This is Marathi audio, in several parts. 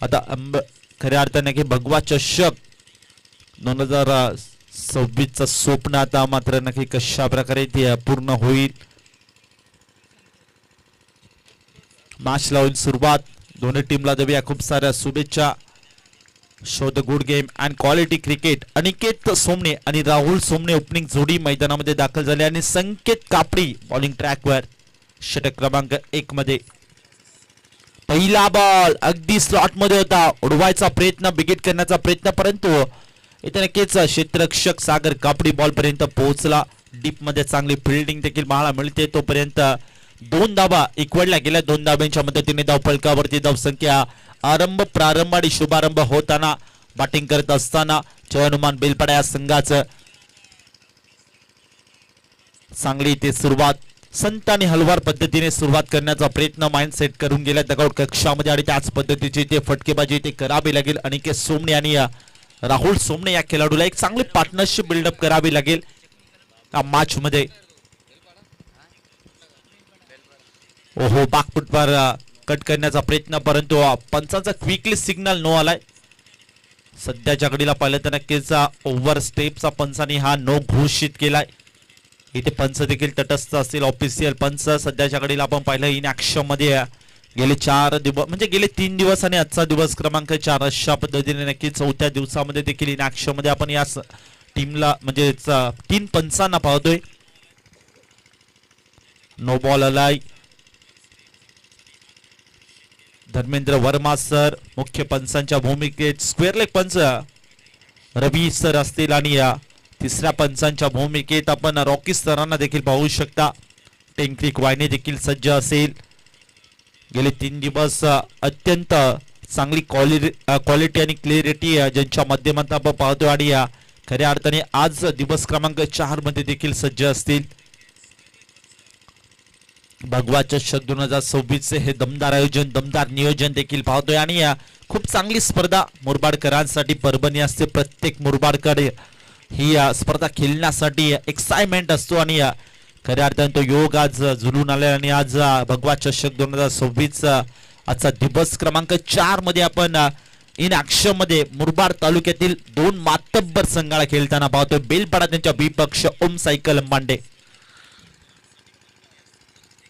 आता खऱ्या अर्थाने की भगवा चषक 2026चा स्वप्न आता मात्र नक्की कशा प्रकारे ते पूर्ण होईल. मॅच लावून सुरुवात. दोन्ही टीमला देऊया खूप साऱ्या शुभेच्छा. Show the good game and quality cricket. Aniket Somane आणि राहुल सोमणे ओपनिंग जोडी मैदानामध्ये दाखल झाले आणि संकेत कापडी बॉलिंग ट्रॅकवर षटक क्रमांक 1 मध्ये. पहिला बॉल अगदी स्लॉट मध्ये होता. उडवायचा प्रयत्न, बिगेट करण्याचा प्रयत्न, परंतु इथे नक्कीच क्षेत्ररक्षक सागर कापडी बॉल पर्यंत पोहोचला. डीप मध्ये चांगली फिल्डिंग देखील पाहायला मिळते. तोपर्यंत 2 धावा इक्वडल्या गेल्या. 2 धाब्यांच्या मदतीने धाव फलकावरती धावसंख्या प्रारंभ आणि शुभारंभ होताना बॅटिंग करत असताना जय हनुमान बेलपाडा या संघाचं चांगली ते सुरुवात. संत आणि हलवार पद्धतीने सुरुवात करण्याचा प्रयत्न माइंड सेट करून गेल्या दगड कक्षामध्ये आणि त्याच पद्धतीची ते फटकेबाजी ते करावी लागेल. अनिकेत सोमणे आणि राहुल सोमणे या खेळाडूला एक चांगली पार्टनरशिप बिल्डअप करावी लागेल या मॅच मध्ये. ओहो, बाकफुटवर कट करण्याचा प्रयत्न, परंतु पंचांचा क्विकली सिग्नल नो आलाय. सध्याच्या घडीला पाहिलं तर नक्कीच ओव्हर स्टेपचा पंचांनी हा नो घोषित केलाय. इथे पंच देखील तटस्थ असतील. ऑफिशियल पंच सध्याच्या घडीला आपण पाहिलं इन ऍक्शन मध्ये गेले 4 दिवस म्हणजे गेले 3 दिवस आणि आजचा दिवस क्रमांक 4 अशा पद्धतीने नक्की चौथ्या दिवसामध्ये देखील इन ऍक्शन मध्ये आपण या टीमला म्हणजे 3 पंचांना पाहतोय. नो बॉल आलाय. धर्मेंद्र वर्मा सर मुख्य पंचांच्या भूमिकेत. स्क्वेअर लेग पंच रवी सर असतील आणि तिसऱ्या पंचांच्या भूमिकेत आपण रॉकी सरांना देखील पाहू शकता. टेंक्रिक वायने देखील सज्ज असेल. गेले 3 दिवस अत्यंत चांगली क्वालिटी आणि क्लिअरिटी ज्यांच्या माध्यमातून आपण पाहतो आणि खऱ्या अर्थाने आज दिवस क्रमांक 4 मध्ये देखील सज्ज असतील. भगवा चषक 2026 हे दमदार आयोजन, दमदार नियोजन देखील पाहतोय आणि खूप चांगली स्पर्धा मुरबाडकरांसाठी परभणी असते. प्रत्येक मुरबाडकडे ही स्पर्धा खेळण्यासाठी एक्साइटमेंट असतो आणि खऱ्या अर्थाने तो योग आज जुलून आला आणि आज भगवा चषक 2026 आजचा दिवस क्रमांक 4 मध्ये आपण इन ऍक्शन मध्ये मुरबाड तालुक्यातील 2 मातब्बर संघाला खेळताना पाहतोय. बेलपाडा त्यांच्या बी पक्ष ओम सायकल मांडे.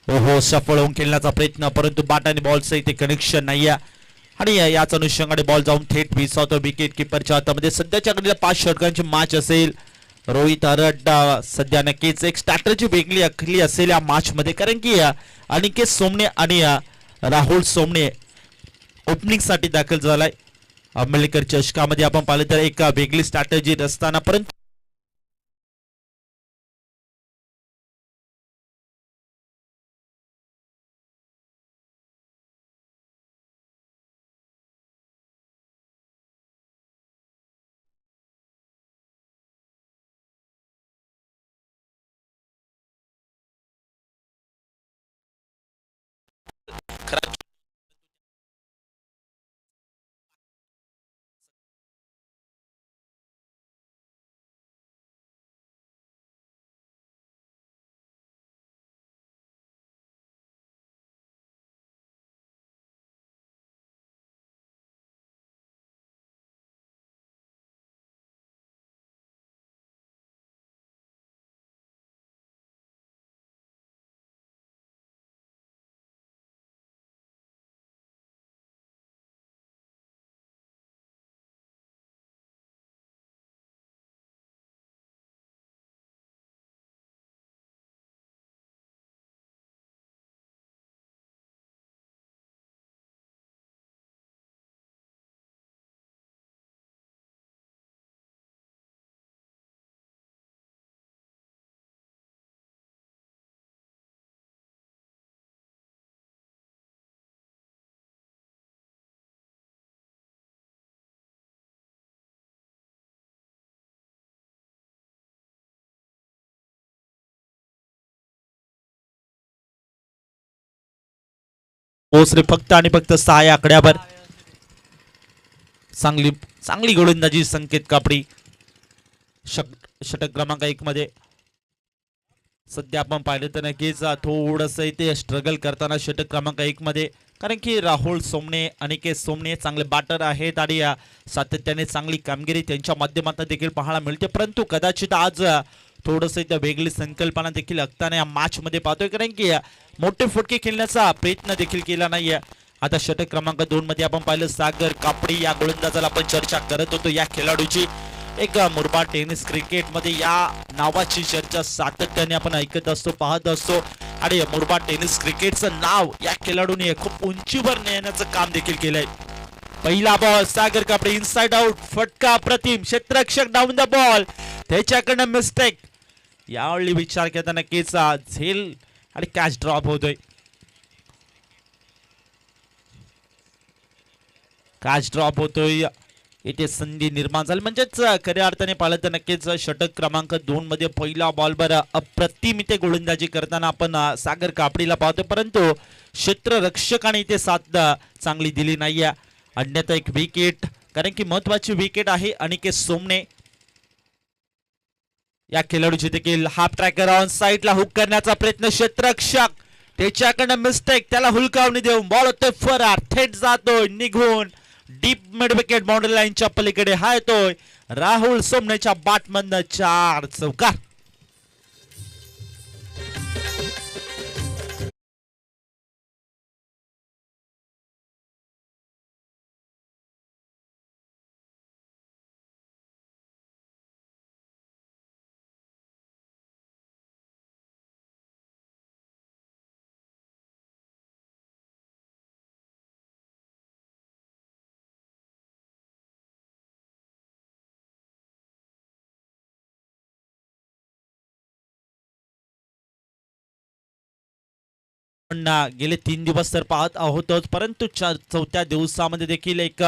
ओहो, सफळ होऊन खेळण्याचा प्रयत्न, परंतु बॅट आणि बॉलचं इथे कनेक्शन नाही आणि याच अनुषंगाने बॉल जाऊन थेट विसावतो विकेट किपरच्या हातामध्ये. सध्याच्या घडीला 5 षटकांची मॅच असेल. रोहित हरड सध्या नक्कीच एक स्ट्रॅटेजी वेगळी आखली असेल या मॅच मध्ये, कारण की अनिकेत सोमणे आणि राहुल सोमणे ओपनिंग साठी दाखल झालाय. आंबेडकर चषकामध्ये आपण पाहिलं तर एक वेगळी स्ट्रॅटेजी असताना, परंतु पोचले फक्त आणि फक्त 6 आकड्यावर. चांगली गोलंदाजी संकेत कापडी षटक क्रमांक 1 मध्ये. सध्या आपण पाहिलं तर नक्कीच थोडंसं इथे स्ट्रगल करताना षटक क्रमांक 1 मध्ये कारण की राहुल सोमणे अनिकेत सोमणे चांगले बॅटर आहेत आणि सातत्याने चांगली कामगिरी त्यांच्या माध्यमातून देखील पाहायला मिळते, परंतु कदाचित आज थोडंसं इथं वेगळी संकल्पना देखील असताना या मॅच मध्ये पाहतोय, कारण की मोठे फटके खेळण्याचा प्रयत्न देखील केला नाहीये. आता षटक क्रमांक 2 मध्ये आपण पाहिलं सागर कापडी या गोलंदाजाला आपण चर्चा करत होतो. या खेळाडूची एक मुरबाड टेनिस क्रिकेट मध्ये या नावाची चर्चा सातत्याने आपण ऐकत असतो, पाहत असतो आणि मुरबाड टेनिस क्रिकेटचं नाव या खेळाडूने खूप उंचीवर नेण्याचं काम देखील केलंय. पहिला बॉल सागर कापडे इनसाइड आउट, फटका अप्रतिम, क्षेत्ररक्षक डाऊन द बॉल, त्याच्याकडनं मिस्टेक. यावेळी विचार केला नक्कीच झेल आणि कॅच ड्रॉप होतोय. कॅच ड्रॉप होतोय, इथे संधी निर्माण झाली. म्हणजेच खऱ्या अर्थाने पाहिलं तर नक्कीच षटक क्रमांक 2 मध्ये पहिला बॉलवर अप्रतिम इथे गोलंदाजी करताना आपण सागर कापडीला पाहतो, परंतु क्षेत्ररक्षकाने इथे साथ चांगली दिली नाहीये. अन्यथा एक विकेट, कारण की महत्वाची विकेट आहे अनिकेत सोमणे या खेळाडूची देखील. हाफ ट्रॅकर ऑन साइडला हुक करण्याचा प्रयत्न, क्षेत्ररक्षक त्याच्याकडनं मिस्टेक, त्याला हुलकावणी देऊन बॉल होतोय फरार, थेट जातोय निघून डीप मिड विकेट बाउंड्री लाईनच्या पलीकडे. हा येतोय राहुल सोमणेच्या बॅटमधनं 4 चौकार. गेले 3 दिवस तर पाहत आहोतच, परंतु चौथ्या दिवसामध्ये देखील एक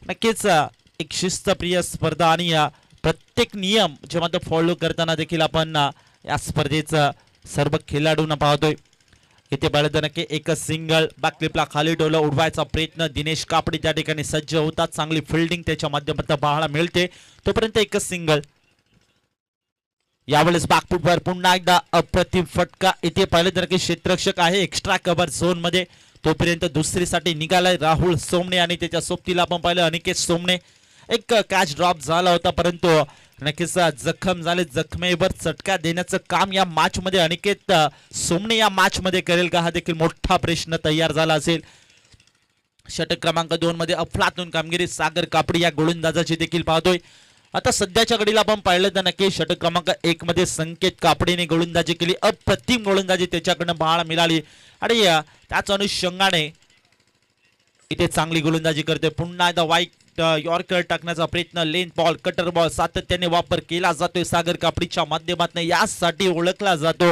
नक्कीच एक शिस्तप्रिय स्पर्धा आणि प्रत्येक नियम जे मात्र फॉलो करताना देखील आपण या स्पर्धेचं सर्व खेळाडूंना पाहतोय. इथे पाहिलं नक्की एक सिंगल बॅकफ्लिपला खाली डोलं उडवायचा प्रयत्न, दिनेश कापडी त्या ठिकाणी सज्ज होतात, चांगली फिल्डिंग त्याच्या माध्यमातून पाहायला मिळते. तोपर्यंत एकच सिंगल. यावेळेस बॅकफुटवर पुन्हा एकदा अप्रतिम फटका. इथे पाहिलं तर की क्षेत्ररक्षक आहे एक्स्ट्रा कव्हर झोन मध्ये, तोपर्यंत दुसरीसाठी निघालाय राहुल सोमणे आणि त्याच्या सोबतीला आपण पाहिलं अनिकेत सोमणे. एक कॅच ड्रॉप झाला होता, परंतु नक्कीच जखम झाले, जखमेवर चटका देण्याचं काम या मॅच मध्ये अनिकेत सोमणे या मॅच मध्ये करेल का, हा देखील मोठा प्रश्न तयार झाला असेल. षटक क्रमांक 2 मध्ये अफलातून कामगिरी सागर कापडी या गोलंदाजाची देखील पाहतोय. आता सध्याच्या घडीला आपण पाहिलं तर नक्की षटक क्रमांक 1 मध्ये संकेत कापडीने गोलंदाजी केली, अप्रतिम गोलंदाजी त्याच्याकडनं पाहायला मिळाली आणि त्याच अनुषंगाने इथे चांगली गोलंदाजी करते. पुन्हा एकदा वाईट यॉर्कर टाकण्याचा प्रयत्न, लेन बॉल, कटर बॉल सातत्याने वापर केला जातोय सागर कापडीच्या माध्यमातून, यासाठी ओळखला जातो.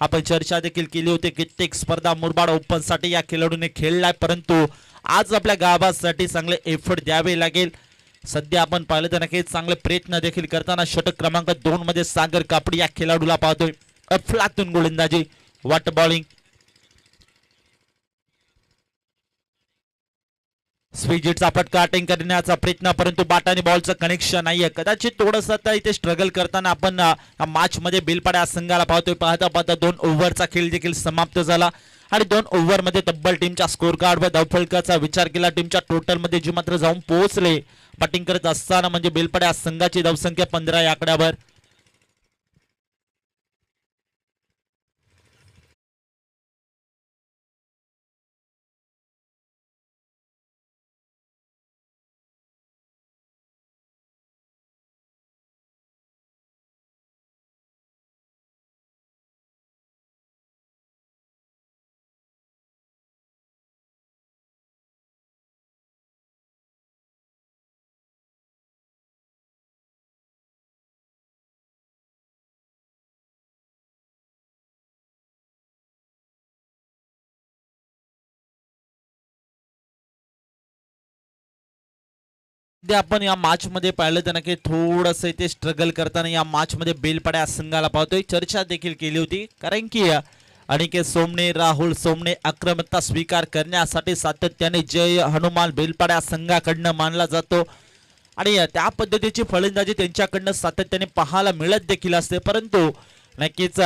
आपण चर्चा देखील केली होती, कित्येक स्पर्धा मुरबाड ओपन साठी या खेळाडूने खेळलाय, परंतु आज आपल्या गावासाठी चांगले एफर्ट द्यावे लागेल. सध्या आपण पाहिलं तर नक्कीच चांगले प्रयत्न देखील करताना षटक क्रमांक 2 मध्ये सागर कापडी या खेळाडूला पाहतोय. अफलातून गोलंदाजी, वॉट बॉलिंग, स्वीजिटचा फटका अटेंड करण्याचा प्रयत्न, परंतु बॅट आणि बॉलचं कनेक्शन नाहीये. कदाचित थोडंसं आता इथे स्ट्रगल करताना आपण मॅच मध्ये बेलपाड्या संघाला पाहतोय. पाहता पाहता 2 ओव्हरचा खेळ देखील समाप्त झाला आणि 2 ओव्हर मध्ये तब्बल टीमच्या स्कोर कार्डवर धावफलकाचा विचार केला, टीमच्या टोटल मध्ये जे मात्र जाऊन पोहोचले बॅटिंग करत असताना, म्हणजे बेलपाड्या संघाची धावसंख्या 15 या आकड्यावर. आपण या मॅच मध्ये पाहिलं तर नक्की थोडस इथे स्ट्रगल करताना या मॅच मध्ये बेलपाड्या संघाला पाहतोय. चर्चा देखील केली होती, कारण की अनिकेत सोमणे, राहुल सोमणे आक्रमकता स्वीकार करण्यासाठी सातत्याने जय हनुमान बेलपाड्या संघाकडनं मानला जातो आणि त्या पद्धतीची फलंदाजी त्यांच्याकडनं सातत्याने पाहायला मिळत देखील असते, परंतु नक्कीच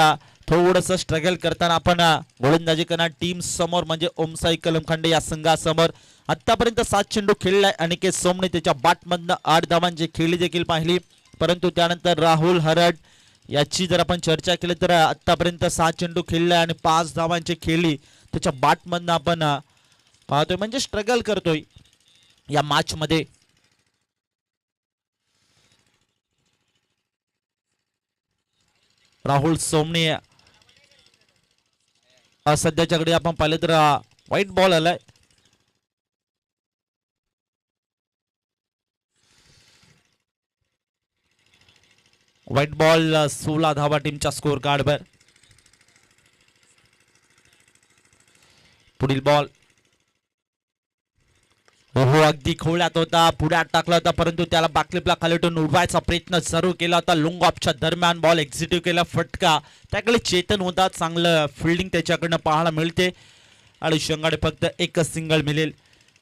थोडंसं स्ट्रगल करताना आपण गोलंदाजी करणार टीम समोर म्हणजे ओमसाई कलमखंडे या संघासमोर आतापर्यंत 7 चेंडू खेळलाय अनिकेत सोमने त्याच्या बॅटमधनं 8 धावांची खेळी देखील पाहिली परंतु त्यानंतर राहुल हरड याची जर आपण चर्चा केली तर आतापर्यंत 6 चेंडू खेळलाय आणि 5 धावांची खेळी त्याच्या बॅटमधनं आपण पाहतोय म्हणजे स्ट्रगल करतोय या मॅच मध्ये। राहुल सोमने सध्याच्या घडी आपण पाहिलं तर व्हाईट बॉल आलाय व्हाईट बॉल 16 धावा टीमच्या स्कोर कार्डवर। पुढील बॉल हो अगदी खोळ्यात होता पुढ्यात टाकला होता परंतु त्याला बॅकलिपला खालीटून उडवायचा प्रयत्न सुरू केला होता लॉंग ऑफच्या दरम्यान बॉल एक्झिक्यूट केला फटका त्याकडे चेतन होता चांगलं फिल्डिंग त्याच्याकडनं पाहायला मिळते आणि शंगाडे फक्त एकच सिंगल मिळेल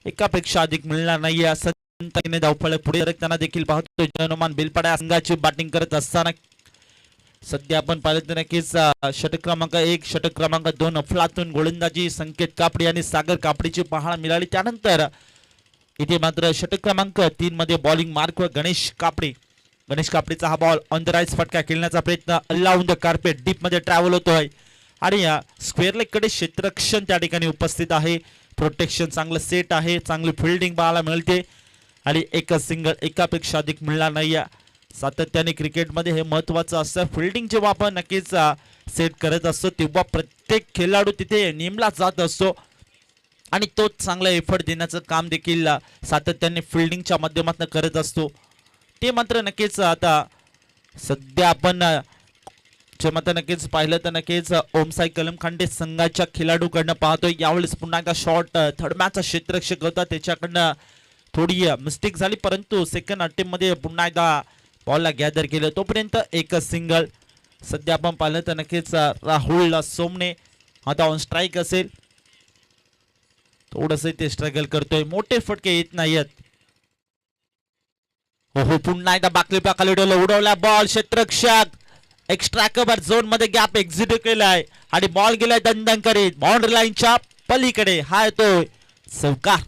एकापेक्षा अधिक मिळणार नाहीये असं धावफळ पुढे सरकताना देखील पाहतो जनमान बेलपाडा संघाची बॅटिंग करत असताना सध्या आपण पाहिलं तर नक्कीच षटक क्रमांक 1 षटक क्रमांक 2 अफलातून गोलंदाजी संकेत कापडी आणि सागर कापडीची पाहायला मिळाली त्यानंतर इथे मात्र षटक क्रमांक 3 मध्ये बॉलिंग मार्क व गणेश कापडीचा हा बॉल ऑन द राईट फटका खेळण्याचा प्रयत्न अलाउंड द कार्पेट डीप मध्ये ट्रॅव्हल होतोय आणि स्क्वेअर लेग कडे क्षेत्ररक्षण त्या ठिकाणी उपस्थित आहे प्रोटेक्शन चांगलं सेट आहे चांगली फिल्डिंग पाहायला मिळते आणि एकच सिंगल एकापेक्षा अधिक मिळणार नाही सातत्याने क्रिकेटमध्ये हे महत्त्वाचं असतं फिल्डिंग जेव्हा आपण नक्कीच सेट करत असतो तेव्हा प्रत्येक खेळाडू तिथे नेमला जात असतो आणि तोच चांगला एफर्ट देण्याचं काम देखील सातत्याने फिल्डिंगच्या माध्यमातून करत असतो ते मात्र नक्कीच आता सध्या आपण जे मात्र नक्कीच पाहिलं तर नक्कीच ओमसाई कलमखंडे संघाच्या खेळाडूकडनं पाहतोय यावेळेस पुन्हा एकदा शॉट थर्ड मॅचचा क्षेत्ररक्षक होता त्याच्याकडनं थोडी मिस्टेक झाली परंतु सेकंड अटेम्प्ट मध्ये पुन्हा एकदा बॉलला गॅदर केलं तोपर्यंत एकच सिंगल सध्या आपण पाहिलं तर नक्कीच राहुल सोमने आता ऑन स्ट्राईक असेल थोडंसं ते स्ट्रगल करतोय मोठे फटके येत नाहीयेत हो पुन्हा एकदा बाकली खाली उडवला बॉल क्षेत्ररक्षक एक्स्ट्रा कव्हर झोन मध्ये गॅप एक्झिक्यूट केलाय आणि बॉल गेलाय दंडन करीत बाउंड्री लाईनच्या पलीकडे हा येतोय चौकार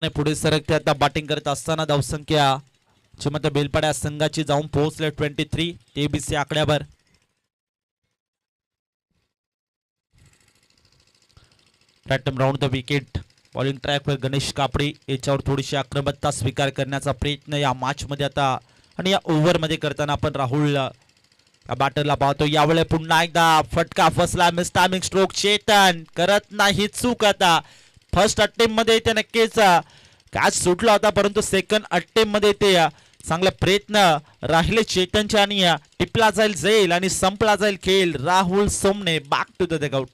पुढे सरकते आता बॅटिंग करत असताना धावसंख्या चिमत बेलपाड्या संघाची जाऊन पोहोचले 23 एबीसी आकड्यावर रॅटम राऊंड द विकेट बॉलिंग ट्रॅकवर गणेश कापडी याच्यावर थोडीशी आक्रमकता स्वीकार करण्याचा प्रयत्न या मॅच मध्ये आता आणि या ओव्हर मध्ये करताना आपण राहुल बॅटरला पाहतो यावेळी पुन्हा एकदा फटका फसला मिस टायमिंग स्ट्रोक चेतन करत नाही चूक आता फर्स्ट अटेम्प्ट मध्ये ते नक्कीच कॅच सुटला होता परंतु सेकंड अटेम्प्ट मध्ये ते चांगला प्रयत्न राहिले चेतनचे आणि टिपला जाईल आणि संपला जाईल खेळ Rahul Somane back to the dugout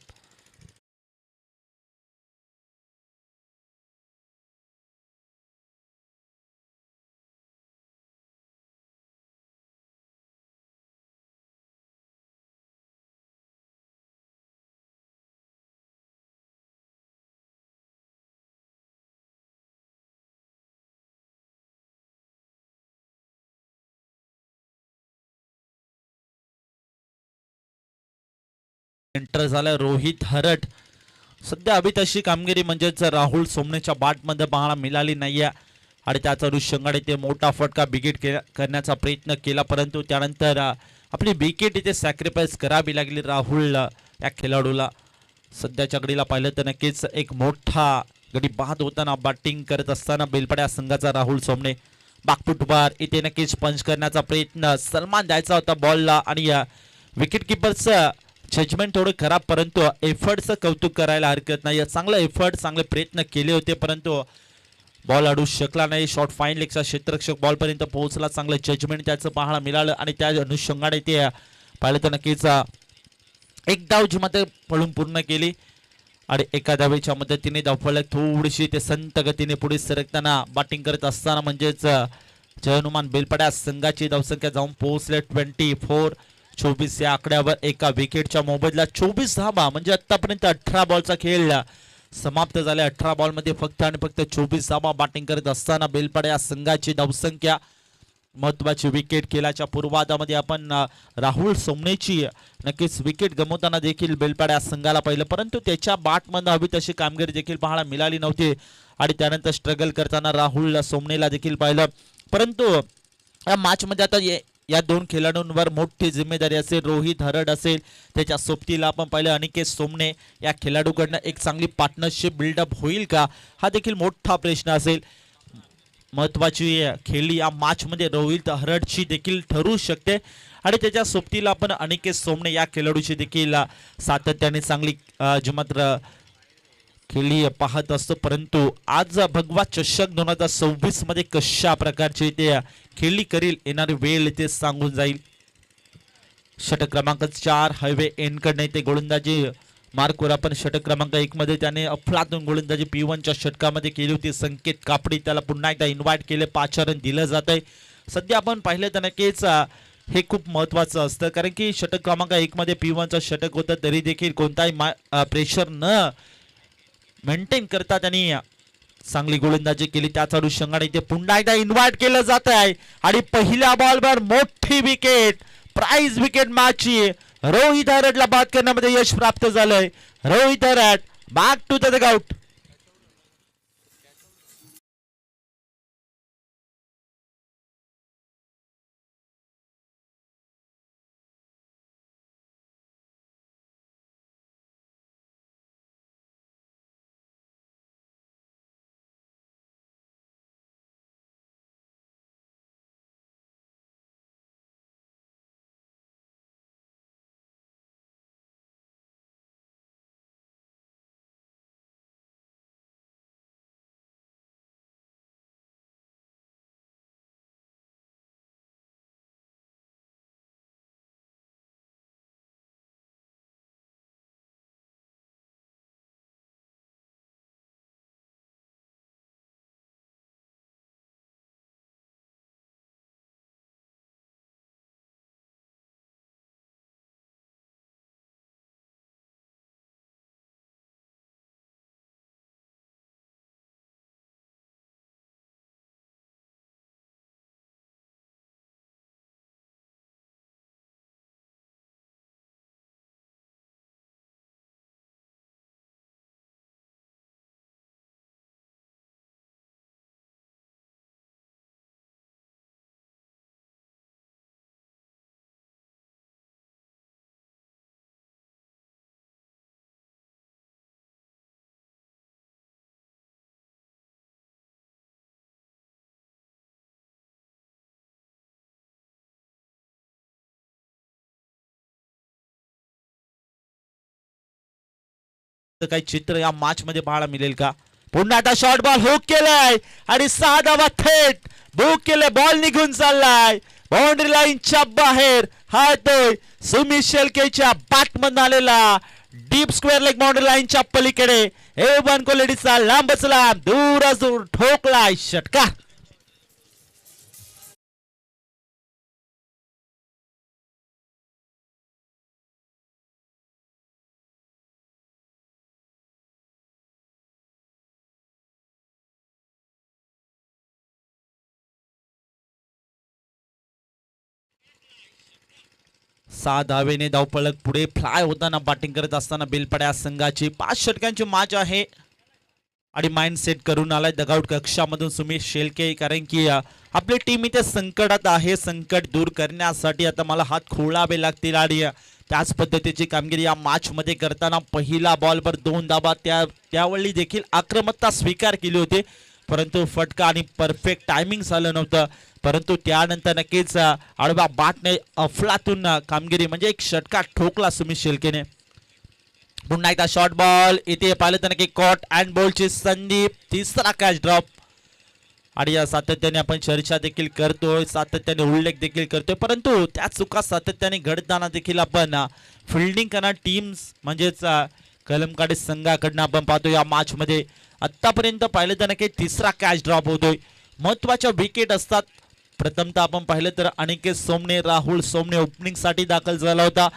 enter झाला रोहित हरट सध्या अभी तशी कामगिरी म्हणजेच राहुल सोमनेच्या बॅटमध्ये पाहायला मिळाली नाहीये आणि त्याचा अनुषंगाने ते मोठा फटका विकेट करण्याचा प्रयत्न केला परंतु त्यानंतर आपली विकेट इथे सॅक्रिफाईस करावी लागली राहुल या खेळाडूला सध्याच्या घडीला पाहिलं तर नक्कीच एक मोठा गडी बाद होताना बॅटिंग करत असताना बेलपाड्या संघाचा राहुल सोमने बागफुटवर इथे नक्कीच पंच करण्याचा प्रयत्न सन्मान द्यायचा होता बॉलला आणि विकेट किपरचं जजमेंट थोडं खराब परंतु एफर्टचं कौतुक करायला हरकत नाही चांगला एफर्ट चांगले प्रयत्न केले होते परंतु बॉल अडू शकला नाही शॉर्ट फाईन लेगचा क्षेत्ररक्षक बॉल पर्यंत पोहोचला चांगलं जजमेंट त्याचं पाहायला मिळालं आणि त्या अनुषंगाने ते पाहिलं तर नक्कीच एक डाव जी मात्र पळून पूर्ण केली आणि एका धावेच्या मदतीने धावफलक थोडीशी ते संत गतीने पुढे सरकताना बॅटिंग करत असताना म्हणजेच जय हनुमान बेलपाड्या संघाची धावसंख्या जाऊन पोहोचले 24 या आकड्यावर एका विकेटच्या मोबदल्यात 24 धावा म्हणजे आतापर्यंत 18 बॉलचा खेळ समाप्त झाला. 18 बॉलमध्ये फक्त आणि फक्त 24 धावा बॅटिंग करत असताना बेलपाड्या संघाची धावसंख्या. महत्वाची विकेट खेळाच्या पूर्वार्धामध्ये आपण राहुल सोमनेची नक्कीच विकेट गमवताना देखील बेलपाड्या संघाला पाहिलं, परंतु त्याच्या बॅटमधून हवी तशी कामगिरी देखील पाहायला मिळाली नव्हती आणि त्यानंतर स्ट्रगल करताना राहुल सोमनेला देखील पाहिलं. परंतु या मॅचमध्ये आता या दोन खेळाडूंवर मोठी जिम्मेदारी असेल. रोहित हरड असेल, त्याच्या सोबतीला आपण पाहिलं अनिकेत सोमने. या खेळाडूकडनं एक चांगली पार्टनरशिप बिल्डअप होईल का, हा देखील मोठा प्रश्न असेल. महत्वाची खेळी या मॅच मध्ये रोहित हरडची देखील ठरू शकते आणि त्याच्या सोबतीला आपण अनिकेत सोमने या खेळाडूची देखील सातत्याने चांगली मात्र खेळी पाहत असतो. परंतु आज भगवा चषक 2026 मध्ये कशा प्रकारचे ते खेळी करील येणारी वेळ ते सांगून जाईल. षटक क्रमांक 4 हायवे एनकडे ते गोलंदाजी मार्कवर आपण षटक क्रमांक 1 मध्ये त्याने अफलातून गोलंदाजी P1च्या षटकामध्ये केली होती. संकेत कापडी त्याला पुन्हा एकदा इन्व्हाइट केले, 5 रन दिलं जात आहे. सध्या आपण पाहिलं तर नक्कीच हे खूप महत्वाचं असतं, कारण की षटक क्रमांक 1 मध्ये P1चं षटक होतं तरी देखील कोणताही प्रेशर न मेंटेन करता त्यांनी चांगली गोलंदाजी केली. त्याच अनुषंगाने इथे पुन्हा एकदा इन्व्हाइट केलं जात आहे आणि पहिल्या बॉलवर मोठी विकेट, प्राइज विकेट मॅचची रोहित हरडला बाद करण्यामध्ये यश प्राप्त झालंय. Rohit Harad back to the dugout. काही चित्र या मॅच मध्ये पाहायला मिळेल का? पुन्हा आता शॉर्ट बॉल हुक केलाय आणि 6 धावा थेट बुक केले. बॉल निघून चाललाय बाउंड्री लाईनच्या बाहेर. हा तो सुमित शेळकेच्या बॅटमधून आलेला डीप स्क्वेअर लेग बाउंड्री लाईनच्या पलीकडे एवन कोलेडीचा लांबच लांब दूरच दूर ठोकलाय षटकार. सहा धावेने धावपळक पुढे फ्लाय होताना बॅटिंग करत असताना बेलपाड्या संघाची 5 षटकांची मॅच आहे आणि माइंड सेट करून आलाय डगआउट कक्षामधून सुमित शेळके, कारण की आपली टीम इथे संकटात आहे. संकट दूर करण्यासाठी आता मला हात खोळावे लागतील आणि त्याच पद्धतीची कामगिरी या मॅच मध्ये करताना पहिला बॉलवर 2 धावा त्यावेळी देखील आक्रमकता स्वीकार केली होती, परंतु फटका आणि परफेक्ट टायमिंग झालं नव्हतं. परंतु त्यानंतर नक्कीच आडवा बॅटने अफलातून कामगिरी म्हणजे एक षटका ठोकला सुमित शेळकेने. पुन्हा एकदा शॉर्ट बॉल इथे पाहिलं तर नक्की कॉट अँड बॉलची संधी, तिसरा कॅच ड्रॉप. आणि या सातत्याने आपण चर्चा देखील करतोय, सातत्याने उल्लेख देखील करतोय, परंतु त्या चुका सातत्याने घडताना देखील आपण फिल्डिंग करणार टीम्स म्हणजेच कलमकाडी संघाकडनं आपण पाहतो या मॅच मध्ये आतापर्यंत पाहिलं तर नक्की तिसरा कॅच ड्रॉप होतोय. महत्वाच्या विकेट असतात. प्रथमतः आपण पाहिलं तर अनिकेत सोमने, राहुल सोमने ओपनिंग साठी दाखल झाला होता,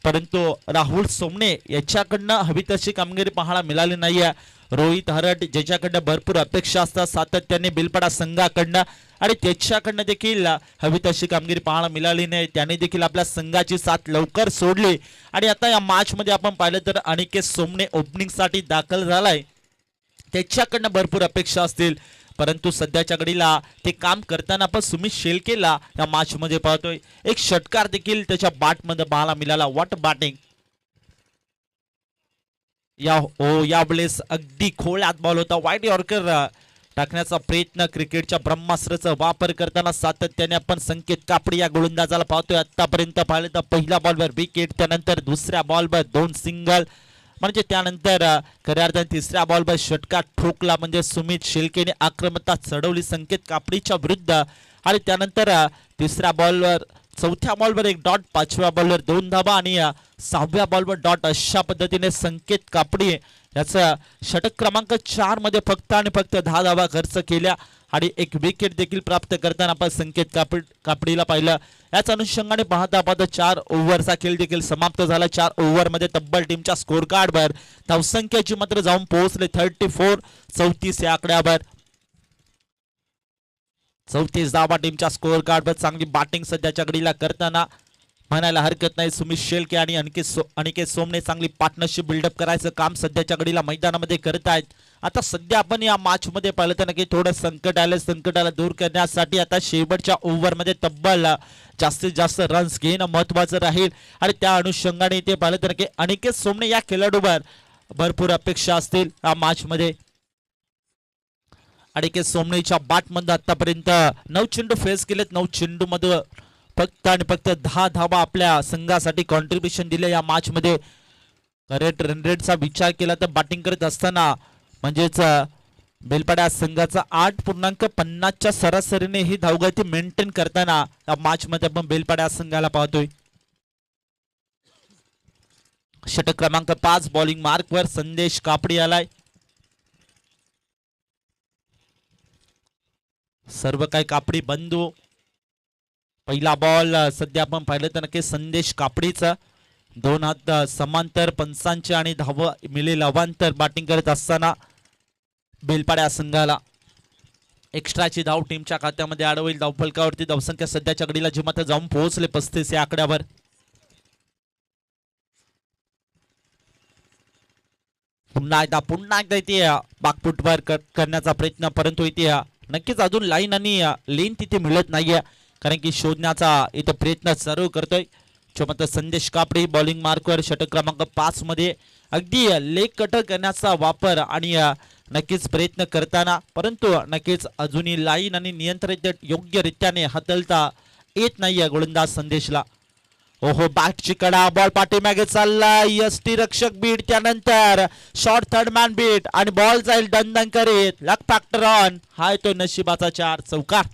परंतु राहुल सोमने याच्याकडनं हवी तशी कामगिरी पाहायला मिळाली नाहीये. रोहित हरट ज्याच्याकडनं भरपूर अपेक्षा असतात सातत्याने बिलपडा संघाकडनं, आणि त्याच्याकडनं देखील हवी तशी कामगिरी पाहायला मिळाली नाही. त्याने देखील आपल्या संघाची साथ लवकर सोडली आणि आता या मॅच मध्ये आपण पाहिलं तर अनिकेत सोमने ओपनिंग साठी दाखल झालाय. त्याच्याकडनं भरपूर अपेक्षा असतील, परंतु सध्याच्या घडीला ते काम करताना आपण सुमित शेळकेला या मॅच मध्ये पाहतोय. एक षटकार देखील त्याच्या बॅट मध्ये पाहायला मिळाला. वॉट बॅटिंग यावेळेस अगदी खोळ्यात बॉल होता. वाईट यॉर्कर टाकण्याचा प्रयत्न, क्रिकेटच्या ब्रह्मास्त्राचा वापर करताना सातत्याने आपण संकेत कापडी या गोलंदाजाला पाहतोय. आतापर्यंत पाहिलं तर पहिल्या बॉलवर विकेट, त्यानंतर दुसऱ्या बॉलवर 2 सिंगल, म्हणजे त्यानंतर खऱ्या अर्थाने तिसऱ्या बॉलवर षटकार ठोकला. म्हणजे सुमित शेळकेने आक्रमकता चढवली संकेत कापडीच्या विरुद्ध, आणि त्यानंतर तिसऱ्या बॉलवर, चौथ्या बॉलवर 1 डॉट, पाचव्या बॉलवर 2 धाबा आणि सहाव्या बॉलवर डॉट. अशा पद्धतीने संकेत कापडी याचा षटक क्रमांक 4 मध्ये फक्त आणि फक्त 10 धाबा खर्च केल्या आणि एक विकेट देखील प्राप्त करताना आपण संकेत कापडीला पाहिलं. याच अनुषंगाने पाहता पाहता 4 ओव्हरचा खेळ देखील समाप्त झाला. 4 ओव्हरमध्ये तब्बल टीमच्या स्कोर कार्डवर धावसंख्येची मात्र जाऊन पोहोचले 34, 34 या आकड्यावर. 34 धावा टीमच्या स्कोर कार्डवर. चांगली बॅटिंग सध्याच्या घडीला करताना म्हणायला हरकत नाही. सुमित शेळके आणि अनिकेत सोमने चांगली पार्टनरशिप बिल्डअप करायचं काम सध्याच्या घडीला मैदानामध्ये करत आहेत. आता सध्या आपण या मॅच मध्ये पाहिलं तर नक्की थोडं संकटाला दूर करण्यासाठी आता शेवटच्या ओव्हरमध्ये तब्बल जास्तीत जास्त रन्स घेणं महत्वाचं राहील, आणि त्या अनुषंगाने ते पाहिलं तर नक्की अनिकेत सोमने या खेळाडूवर भरपूर अपेक्षा असतील या मॅच मध्ये. अनिकेत सोमनेच्या बॅटमध्ये आतापर्यंत 9 चेंडू फेस केलेत. 9 चेंडू मध्ये फक्त आणि फक्त 10 धावा आपल्या संघासाठी कॉन्ट्रीब्युशन दिले या मॅच मध्ये. करेक्ट रन रेटचा विचार केला तर बॅटिंग करत असताना म्हणजेच बेलपाड्या संघाचा 8.50 च्या सरासरीने ही धावगती मेंटेन करताना या मॅच मध्ये आपण बेलपाड्या संघाला पाहतोय. षटक क्रमांक 5 बॉलिंग मार्कवर संदेश कापडी आलाय. सर्व काही कापडी बंधू. पहिला बॉल सध्या आपण पाहिलं तर नक्की संदेश कापडीचा 2 हात समांतर पंचांचे आणि धाव मिळेल अवांतर बॅटिंग करत असताना बेलपाड्या संघाला एक्स्ट्राची धाव टीमच्या खात्यामध्ये ऍड होईल. धावफलकावरती धावसंख्या सध्याच्या घडीला जी मात्र जाऊन पोहोचले 35 या आकड्यावर. पुन्हा एकदा इथे बागफुटवर करण्याचा प्रयत्न, परंतु इथे नक्कीच अजून लाईन आणि लेन तिथे मिळत नाहीये, कारण की शोधण्याचा इथे प्रयत्न सर्व करतोय. मात्र संदेश कापडी बॉलिंग मार्कवर षटक क्रमांक 5 मध्ये अगदी लेग कटर करण्याचा वापर आणि नक्कीच प्रयत्न करताना, परंतु नक्कीच अजूनही लाईन आणि नियंत्रित योग्यरित्याने हाताळता येत नाहीये गोलंदाज संदेशला. ओहो, बॅटची कडा, बॉल पाठीमागे चालला, यष्टी रक्षक बीट, त्यानंतर शॉर्ट थर्ड मॅन बीट आणि बॉल जाईल दणदण करीत. लक फॅक्टर ऑन, हाय तो नशिबाचा 4 चौकार.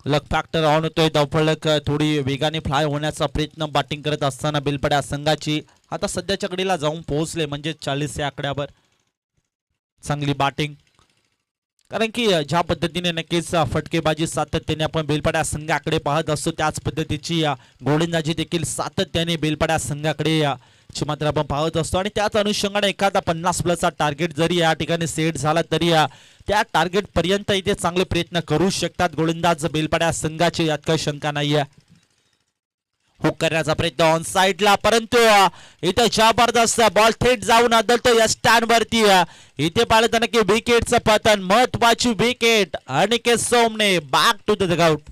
लक फॅक्टर ऑन होतोय. धावफलक थोडी वेगाने फ्लाय होण्याचा प्रयत्न बॅटिंग करत असताना बेलपड्या संघाची आता सध्याच्या घडीला जाऊन पोहोचले म्हणजे 40 या आकड्यावर. चांगली बॅटिंग, कारण की ज्या पद्धतीने नक्कीच फटकेबाजी सातत्याने आपण बेलपाड्या संघाकडे पाहत असतो, त्याच पद्धतीची गोलंदाजी देखील सातत्याने बेलपाड्या संघाकडे ची मात्र आपण पाहत असतो, आणि त्याच अनुषंगाने एखादा 50+ टार्गेट जरी या ठिकाणी सेट झाला तरी त्या टार्गेट पर्यंत इथे चांगले प्रयत्न करू शकतात गोलंदाज बेलपाड्या संघाचे, यात काही शंका नाहीये. हुक करण्याचा प्रयत्न ऑन साइडला, परंतु इथे जबरदस्त बॉल थेट जाऊन आदळतो या स्टँड वरती. इथे पाहिलं तर नक्की विकेटचं पतन, महत्वाची wicket. Aniket Somane back to the dugout.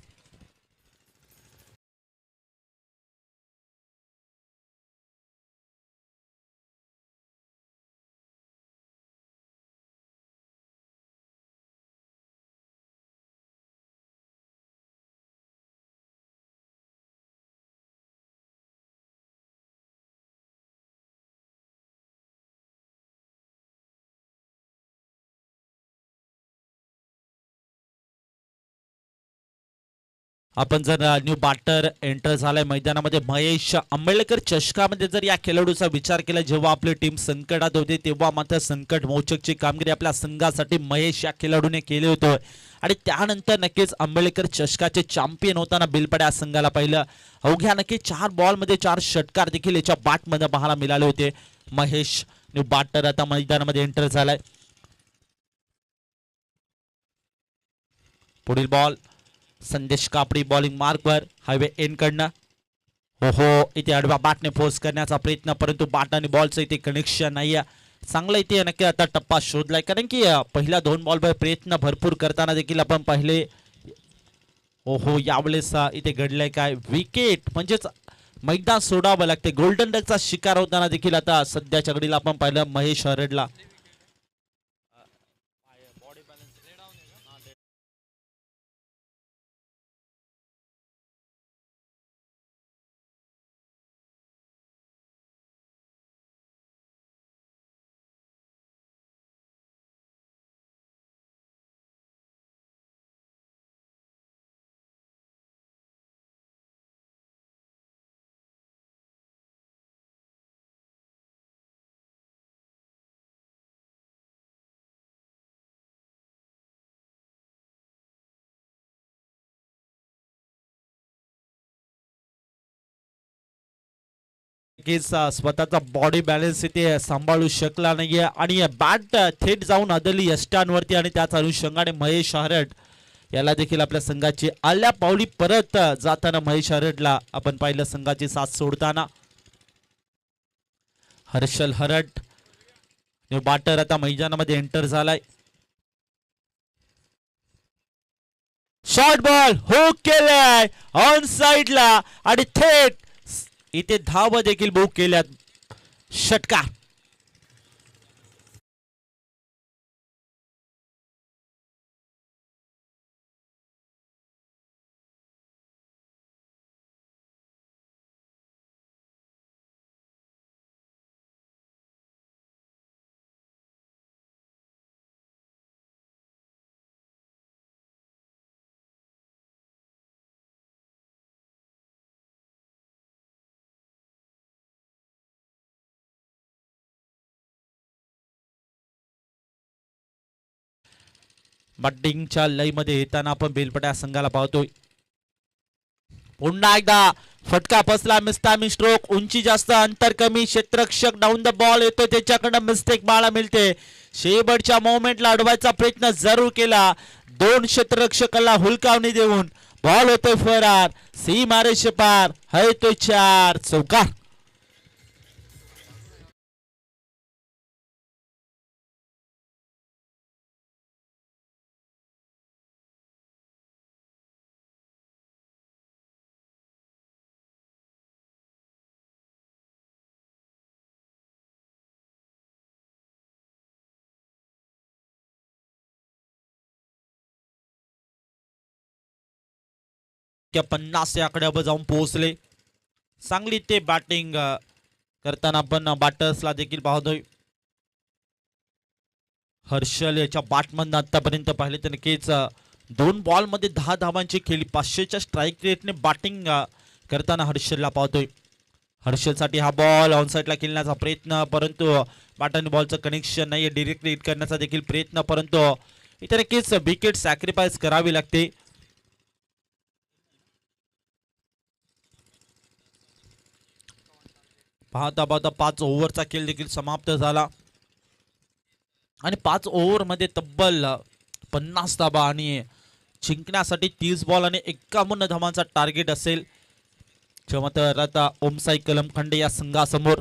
आपण जर न्यू बॅटर एंटर झालाय मैदानामध्ये महेश आंबेडकर चषकामध्ये जर या खेळाडूचा विचार केला, जेव्हा आपली टीम संकटात होती तेव्हा मात्र संकट मोचकची कामगिरी आपल्या संघासाठी महेश या खेळाडूने केली होती आणि त्यानंतर नक्कीच आंबेडकर चषकाचे चॅम्पियन होताना बिलपड्या संघाला पाहिलं. अवघ्या नक्की 4 बॉलमध्ये 4 षटकार देखील याच्या बॅटमध्ये पाहायला मिळाले होते. महेश न्यू बॅटर आता मैदानामध्ये एंटर झालाय. पुढील बॉल संदेश कापडी बॉलिंग मार्कवर हायवे एन कडनं. हो इथे आडव्या बॅटने फोर्स करण्याचा प्रयत्न, परंतु बॅट आणि बॉलचं इथे कनेक्शन नाहीये. चांगलं इथे नक्की आता टप्पा शोधलाय, कारण की पहिल्या 2 बॉलवर प्रयत्न भरपूर करताना देखील आपण पाहिले. ओहो यावेळेस इथे घडलंय काय, विकेट म्हणजेच मैदान सोडावं लागते. गोल्डन डकचा शिकार होताना देखील आता सध्याच्या घडीला आपण पाहिलं महेश हरडला. स्वतःचा बॉडी बॅलन्स इथे सांभाळू शकला नाहीये आणि बॅट थेट जाऊन आदली यष्टांवरती आणि त्याच अनुषंगाने महेश हरड याला देखील आपल्या संघाची आल्या पावली परत जाताना महेश हरडला आपण पाहिलं संघाची साथ सोडताना. हर्षल हरड न्यू बॅटर आता मैदानामध्ये एंटर झालाय. शॉर्ट बॉल हुक केलाय ऑन साइडला आणि थेट इथे धाव देखील बुक केल्यात. षटकार बॅटिंगच्या लयमध्ये येताना आपण बेलपट्या संघाला पाहतोय. पुन्हा एकदा फटका फसला, मिस्टामी स्ट्रोक, उंची जास्त अंतर कमी, क्षेत्ररक्षक डाऊन द बॉल येतो त्याच्याकडनं मिस्टेक बाळा मिळते. शेवटच्या मोमेंटला अडवायचा प्रयत्न जरूर केला, 2 क्षेत्ररक्षकाला हुलकावणी देऊन बॉल होतोय फरार. सीमारेषे पार है तो 4 चौकार. त्या 50 या आकड्यावर जाऊन पोहोचले. चांगली ते बॅटिंग करताना आपण बॅटर्सला देखील पाहतोय. हर्षल याच्या बॅटमधनं आतापर्यंत पाहिले तर नक्कीच 2 बॉलमध्ये 10 धावांची खेळी, 500च्या स्ट्राईक रेटने बॅटिंग करताना हर्षलला पाहतोय. हर्षलसाठी हा बॉल ऑन साईडला खेळण्याचा प्रयत्न, परंतु बॅट आणि बॉलचं कनेक्शन नाही, डिरेक्टली हिट करण्याचा देखील प्रयत्न, परंतु इथे नक्कीच विकेट सॅक्रिफाईस करावी लागते. पाहता पाहता 5 ओव्हरचा खेळ देखील समाप्त झाला आणि 5 ओव्हरमध्ये तब्बल 50 धावा आणि जिंकण्यासाठी 30 बॉल आणि 51 धावांचा टार्गेट असेल. जेव्हा तर आता ओमसाई कलमखंडे या संघासमोर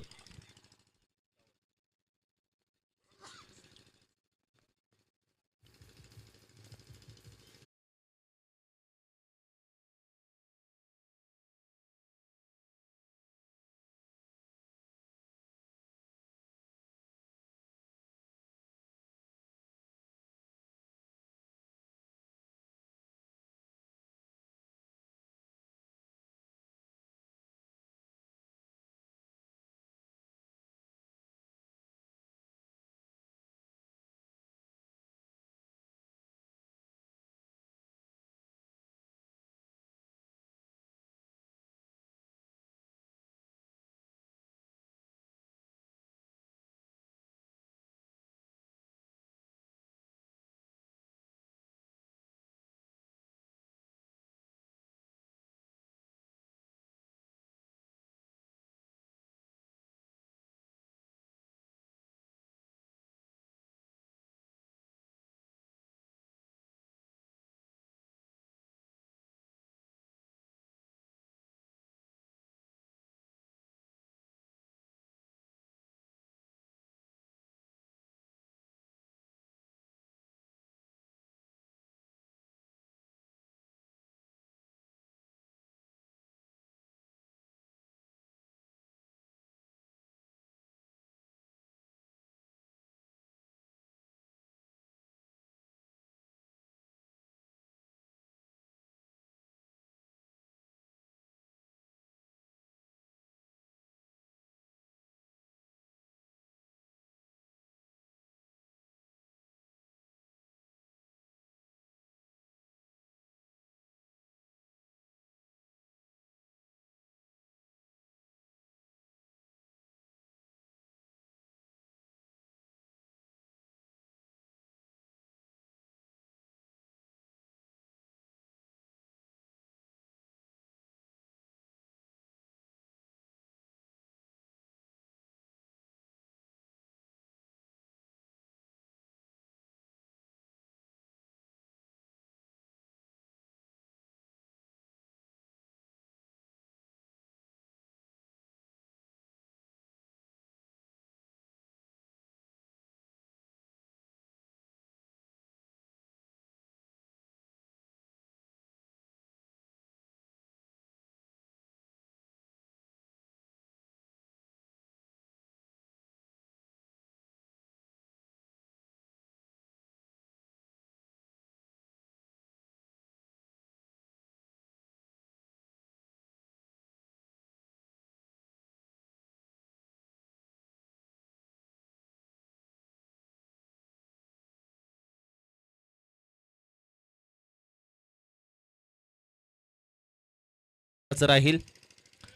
राहील,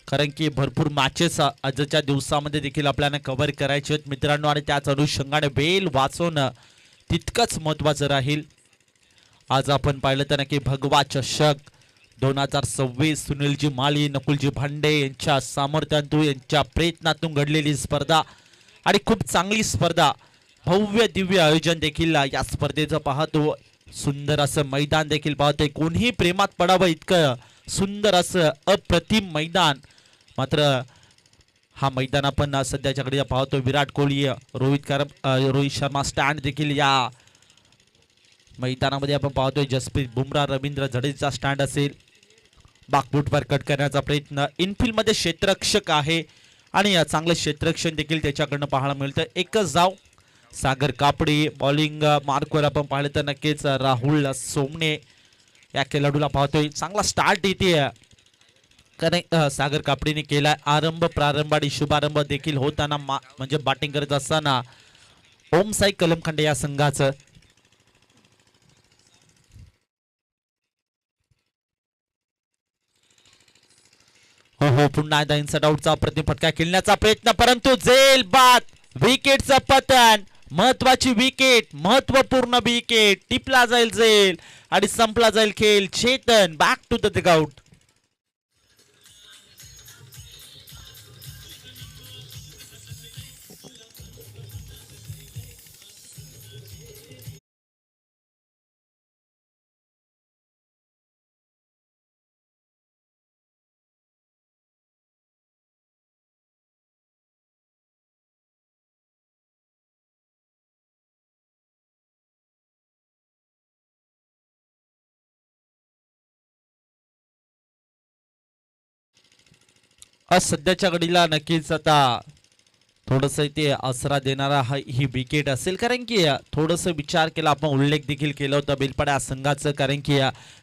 कारण की भरपूर मॅचेस आजच्या दिवसामध्ये देखील आपल्याला कव्हर करायचे आहेत मित्रांनो, आणि त्याच अनुषंगाने बेल वाचवणं तितकंच महत्त्वाचं राहील. आज आपण पाहिलं तर नक्की भगवा चषक 2026 सुनीलजी माली, नकुलजी भांडे यांच्या सामर्थ्यातून, यांच्या प्रयत्नातून घडलेली स्पर्धा आणि खूप चांगली स्पर्धा, भव्य दिव्य आयोजन देखील या स्पर्धेचं पाहतो. सुंदर असं मैदान देखील पाहतोय, कोणीही प्रेमात पडावं इतकं सुंदर असं अप्रतिम मैदान. मात्र हा मैदान आपण सध्याच्या घडीला पाहतो. विराट कोहली, रोहित शर्मा स्टँड देखील या मैदानामध्ये आपण पाहतोय. जसप्रीत बुमराह, रवींद्र जडेजा स्टँड असेल. बाकबूटवर कट करण्याचा प्रयत्न, इनफिल्डमध्ये क्षेत्ररक्षक आहे आणि चांगलं क्षेत्ररक्षण देखील त्याच्याकडनं पाहायला मिळतं. एकच धाव. सागर कापडी बॉलिंग मार्कवर आपण पाहिलं तर नक्कीच राहुल सोमने या खेळाडूला पाहतोय. चांगला स्टार्ट इथे कारण सागर कापडीने केला प्रारंभ आणि शुभारंभ देखील होताना म्हणजे बॅटिंग करत असताना ओम साई कलमखंडे या संघाचं. हो, पुन्हा एकदा इनसाइड आउटचा प्रतिफटका खेळण्याचा प्रयत्न, परंतु झेल बाद. विकेटचं पतन, महत्वाची विकेट, महत्वपूर्ण विकेट, टिपला जाईल झेल आणि संपला जाईल खेळ. Chetan back to the dugout. आज सध्याच्या घडीला नक्कीच आता थोडंसं ते आसरा देणारा ही विकेट असेल, कारण की थोडंसं विचार केला आपण, उल्लेख देखील केला होता बेलपाड्या संघाचं, कारण की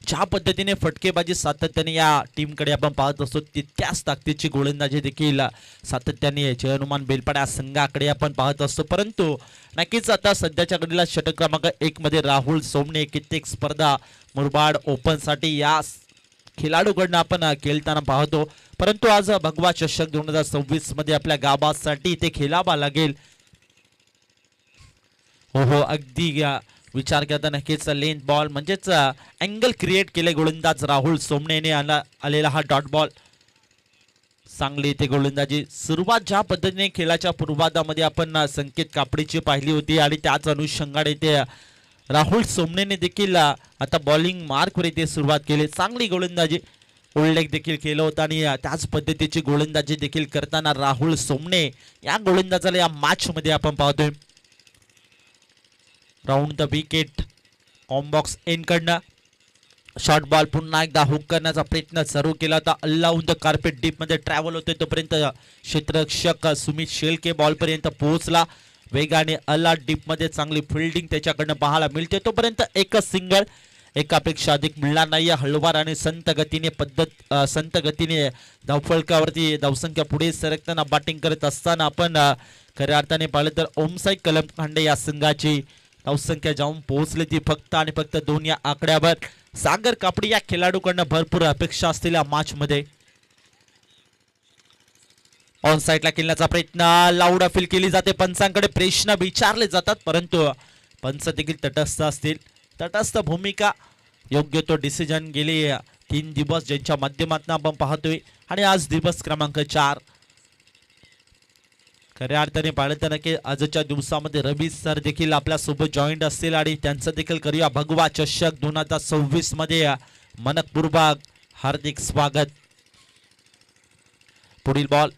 ज्या पद्धतीने फटकेबाजी सातत्याने या टीमकडे आपण पाहत असतो तितक्याच ताकदीची गोलंदाजी देखील सातत्याने जयनुमान बेलपाड्या संघाकडे आपण पाहत असतो. परंतु नक्कीच आता सध्याच्या घडीला षटक क्रमांक 1 मध्ये राहुल सोमने कित्येक स्पर्धा मुरबाड ओपनसाठी या खेळाडूकडनं आपण खेळताना पाहतो. परंतु आज भगवा चषक 2026 मध्ये आपल्या गावासाठी इथे खेळावा लागेल. हो, अगदी विचार करता नक्कीच लेंथ बॉल म्हणजेच अँगल क्रिएट केले गोलंदाज राहुल सोमनेने आलेला हा डॉट बॉल. चांगली इथे गोलंदाजी सुरुवात ज्या पद्धतीने खेळाच्या पूर्वार्धामध्ये आपण संकेत कापडीची पाहिली होती आणि त्याच अनुषंगाने इथे राहुल सोमनेने देखील आता बॉलिंग मार्कवर इथे सुरुवात केली. चांगली गोलंदाजी उल्लेख देखील केला होता आणि त्याच पद्धतीची गोलंदाजी देखील करताना राहुल सोमने या गोलंदाजाला या मॅच मध्ये आपण पाहतोय. राऊंड द विकेट कॉम्बॉक्स एन कडनं शॉर्ट बॉल पुन्हा एकदा हुक करण्याचा प्रयत्न सुरू केला होता. अलाउन द कार्पेट डीप मध्ये ट्रॅव्हल होते तोपर्यंत क्षेत्ररक्षक सुमित शेळके बॉल पर्यंत पोहोचला. वेगाने अला डीप मध्ये चांगली फिल्डिंग त्याच्याकडनं पाहायला मिळते. तोपर्यंत एकच सिंगल, एकापेक्षा अधिक मिळणार नाही. हळूवार आणि संत गतीने धावफलकावरती धावसंख्या पुढे सरकताना बॅटिंग करत असताना आपण खऱ्या अर्थाने पाहिलं तर ओमसाई कलमखंडे या संघाची धावसंख्या जाऊन पोहोचली ती फक्त आणि फक्त 2 या आकड्यावर. सागर कापडी या खेळाडूकडनं भरपूर अपेक्षा असलेल्या मॅच मध्ये ऑन साइडला खेळण्याचा प्रयत्न, लाऊड अपील केली जाते. पंचांकडे प्रश्न विचारले जातात परंतु पंच देखील तटस्थ असतील. तटस्थ भूमिका, योग्य तो डिसिजन गेले 3 दिवस ज्यांच्या माध्यमातून आपण पाहतोय आणि आज दिवस क्रमांक 4. खऱ्या अर्थाने पाहिलं तर नक्की आजच्या दिवसामध्ये रवी सर देखील आपल्या सोबत जॉईंट असतील आणि त्यांचं देखील करूया भगवा चषक 2026 मध्ये मनपूर्वक हार्दिक स्वागत. पुढील बॉल,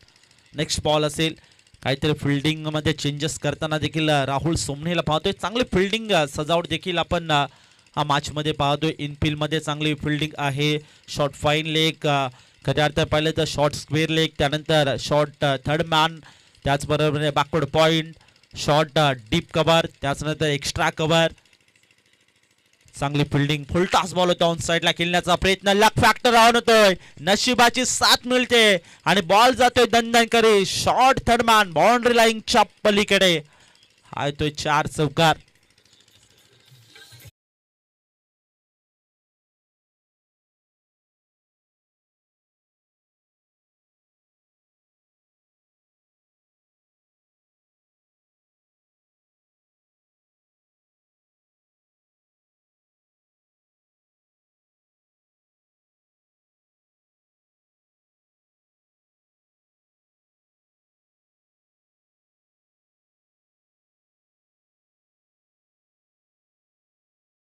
नेक्स्ट बॉल असेल. काहीतरी फिल्डिंग मध्ये चेंजेस करताना देखील राहुल सोमनेला पाहतोय. चांगली फिल्डिंग सजावट देखील आपण हा मॅच मध्ये पाहतोय. इनफिल्ड मध्ये चांगली फिल्डिंग आहे. शॉर्ट फाईन लेग, खऱ्या अर्थात पाहिलं तर शॉर्ट स्क्वेअर लेग, त्यानंतर शॉर्ट थर्ड मॅन, त्याचबरोबर backward point, short deep cover, त्याचनंतर एक्स्ट्रा कव्हर. चांगली फिल्डिंग, फुल टॉस बॉल होता. ऑन साइडला खेळण्याचा प्रयत्न, लक फॅक्टर ऑन होतोय, नशिबाची साथ मिळते आणि बॉल जातोय दणदणकरी शॉर्ट थर्डमॅन बाउंड्री लाईनच्या पलीकडे. हा येतोय 4 चौकार.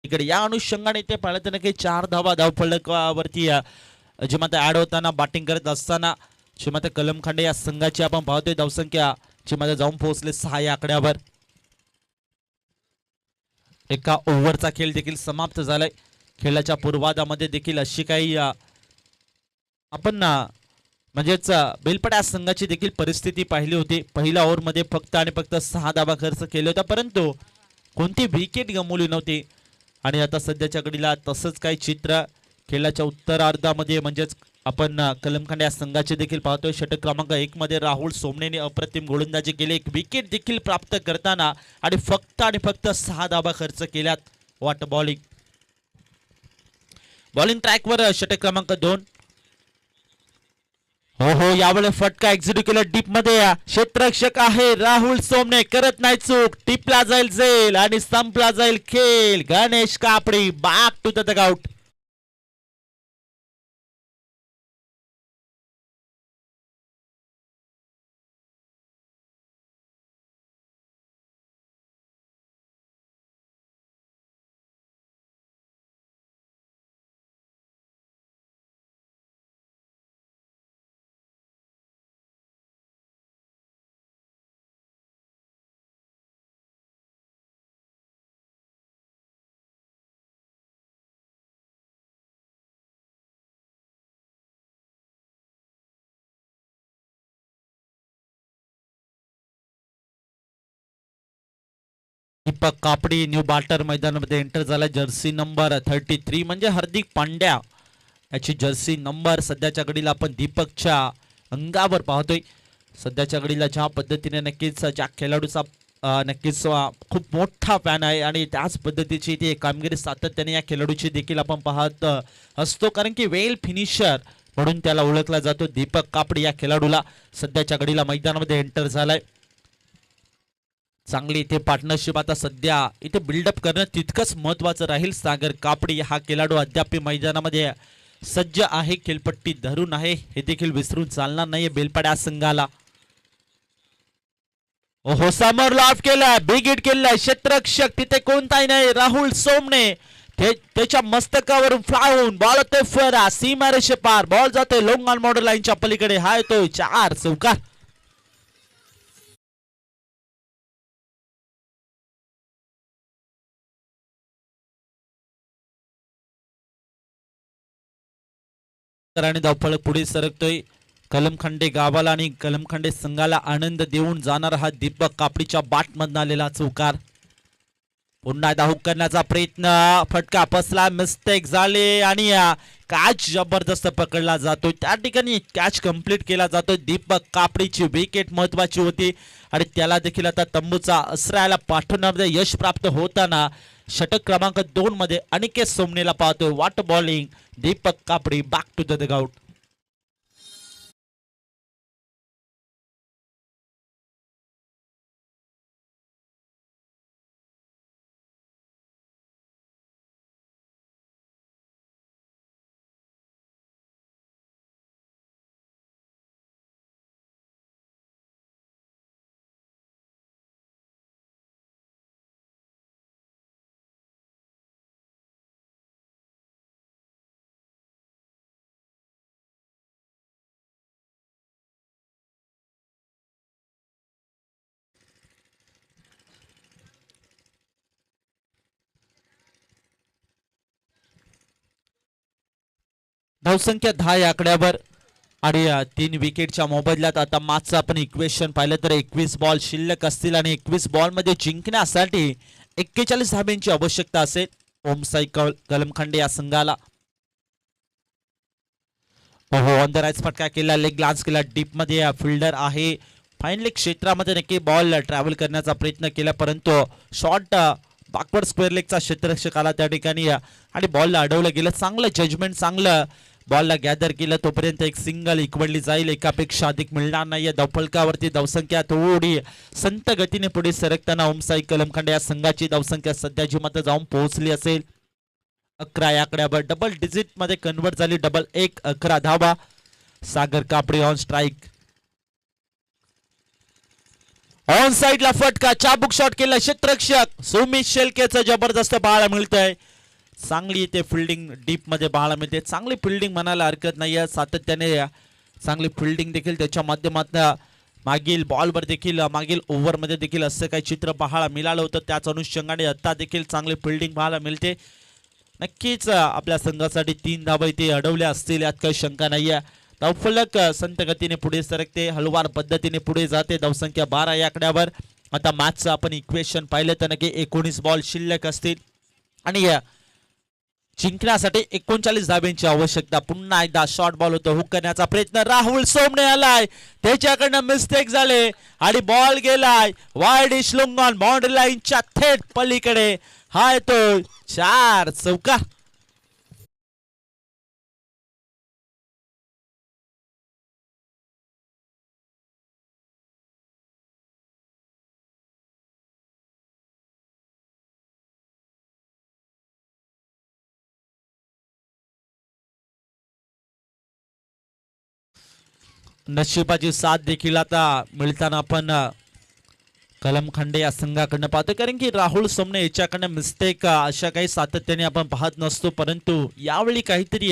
इकडे या अनुषंगाने ते पाहिलं तर नक्की 4 धावा धावफलकावरती जे मात्र ऍड होताना बॅटिंग करत असताना जे मात्र कलमखंडे या संघाची आपण पाहतोय धावसंख्या जे मात्र जाऊन पोहोचले 6 या आकड्यावर. एका ओव्हरचा खेळ देखील समाप्त झालाय. खेळाच्या पूर्वार्धामध्ये देखील अशी काही आपण म्हणजेच बेलपडा संघाची देखील परिस्थिती पाहिली होती. पहिल्या ओव्हरमध्ये फक्त आणि फक्त 6 धावा खर्च केले होता परंतु कोणती विकेट गमावली नव्हती. आणि आता सध्याच्या घडीला तसंच काही चित्र खेळाच्या उत्तरार्धामध्ये म्हणजेच आपण कलमखंडे या संघाचे देखील पाहतोय. षटक क्रमांक 1 मध्ये राहुल सोमनेने अप्रतिम गोलंदाजी केली, एक विकेट देखील प्राप्त करताना आणि फक्त 6 धावा खर्च केल्यात. What bowling. बॉलिंग ट्रॅकवर षटक क्रमांक 2. हो यावेळेस फटका एक्झिक्यूट केला डीप मध्ये. क्षेत्ररक्षक आहे राहुल सोमने, करत नाही चूक, टिपला जाईल झेल आणि संपला जाईल खेळ. Ganesh Kapdi back to the dugout. Deepak Kapdi new batter मैदानामध्ये एंटर झाला. जर्सी नंबर 33 म्हणजे हार्दिक पांड्या याची जर्सी नंबर. सध्याच्या घडीला आपण दीपकच्या अंगावर पाहतोय. सध्याच्या घडीला ज्या पद्धतीने नक्कीच ज्या खेळाडूचा नक्कीच खूप मोठा फॅन आहे आणि त्याच पद्धतीची ती कामगिरी सातत्याने या खेळाडूची देखील आपण पाहत असतो कारण की वेल फिनिशर म्हणून त्याला ओळखला जातो. दीपक कापडी या खेळाडूला सध्याच्या घडीला मैदानामध्ये एंटर झालाय. चांगली इथे पार्टनरशिप आता सध्या इथे बिल्डअप करणं तितकंच महत्वाचं राहील. सागर कापडी हा खेळाडू अद्याप मैदानामध्ये सज्ज आहे, खेळपट्टी धरून आहे, हे देखील विसरून चालणार नाहीये बेलपाड्या संघाला. ओहो समोर लॉफ केलाय, बिग हिट केलाय, क्षेत्ररक्षक तिथे कोणताही नाही. राहुल सोमने त्याच्या मस्तकावरून फ्लाय होऊन बॉल होतोय फरा सीमारेषे पार. बॉल जातोय लॉंग ऑन बॉर्डर लाईनच्या पलीकडे. हा येतोय 4 चौकार. आणि धावफलक पुढे सरकतोय. कलमखंडे गावाला आणि कलमखंडे संघाला आनंद देऊन जाणारा हा दीपक कापडीच्या बॅटमधून आलेला चौकार. पुन्हा धाव करण्याचा प्रयत्न, फटका फसला, मिस्टेक झाले आणि कॅच जबरदस्त पकडला जातो. त्या ठिकाणी कॅच कंप्लीट केला जातो. दीपक कापडीची विकेट महत्वाची होती आणि त्याला देखील आता तंबूचा आश्रयाला पाठवण्यामध्ये यश प्राप्त होताना षटक क्रमांक 2 मध्ये अनिकेत सोमनेला पाहतोय. What bowling. दीपक कापडी बॅक टू द डगआउट. धावसंख्या 10 या आकड्यावर आणि 3 विकेटच्या मोबदल्यात आता मागचं आपण इक्वेशन पाहिलं तर 21 बॉल शिल्लक असतील आणि 21 बॉल मध्ये जिंकण्यासाठी 41 धाब्यांची आवश्यकता असेल ओम साई कलमखंडे या संघाला. हो ऑन द राईट फटका केला, लेग ग्लान्स केला, डीप मध्ये फिल्डर आहे. फायनली क्षेत्रामध्ये नक्की बॉल ट्रॅव्हल करण्याचा प्रयत्न केला परंतु शॉर्ट बॅकवर्ड स्क्वेअर लेगचा क्षेत्ररक्षक आला त्या ठिकाणी आणि बॉलला अडवलं गेलं. चांगलं जजमेंट, चांगलं बॉलला गॅदर केलं. तोपर्यंत एक सिंगल इक्वडली जाईल, एकापेक्षा अधिक मिळणार नाहीये. धावफलकावरती धावसंख्या थोडी संत गतीने पुढे सरकताना ओमसाई कलमखंडे या संघाची धावसंख्या सध्या जी मात्र जाऊन पोहोचली असेल 11 या आकड्यावर. डबल डिजिट मध्ये कन्वर्ट झाली. 11 धावा. सागर कापडी ऑन स्ट्राईक. ऑन साइडला फटका, चाबुक शॉट केला क्षेत्ररक्षक सुमित शेलकेचं जबरदस्त पाहायला मिळतंय. चांगली इथे फिल्डिंग डीप मध्ये पाहायला मिळते. चांगली फिल्डिंग म्हणायला हरकत नाहीये. सातत्याने चांगली फिल्डिंग देखील त्याच्या माध्यमातून मागील बॉलवर देखील मागील ओव्हरमध्ये देखील असं काही चित्र पाहायला मिळालं होतं. त्याच अनुषंगाने आता देखील चांगली फिल्डिंग पाहायला मिळते. नक्कीच आपल्या संघासाठी 3 धावा इथे अडवल्या असतील यात काही शंका नाहीये. धावफलक संत गतीने पुढे सरकते, हलवार पद्धतीने पुढे जाते. धावसंख्या 12 या आकड्यावर. आता मॅचचं आपण इक्वेशन पाहिलं तर नक्की 19 बॉल शिल्लक असतील आणि जिंकण्यासाठी 39 धाब्यांची आवश्यकता. पुन्हा एकदा शॉर्ट बॉल होतो, हुक करण्याचा प्रयत्न, राहुल सोमने आलाय, त्याच्याकडनं मिस्टेक झाले आणि बॉल गेलाय वाईड इशलुंग ऑन बाउंड्री लाईनच्या थेट पलीकडे. हा येतो 4 चौकार. नशिबाची साथ देखील आता मिळताना आपण कलमखंडे या संघाकडनं पाहतो, कारण की राहुल सोमने याच्याकडनं मिस्टेक अशा काही सातत्याने आपण पाहत नसतो, परंतु यावेळी काहीतरी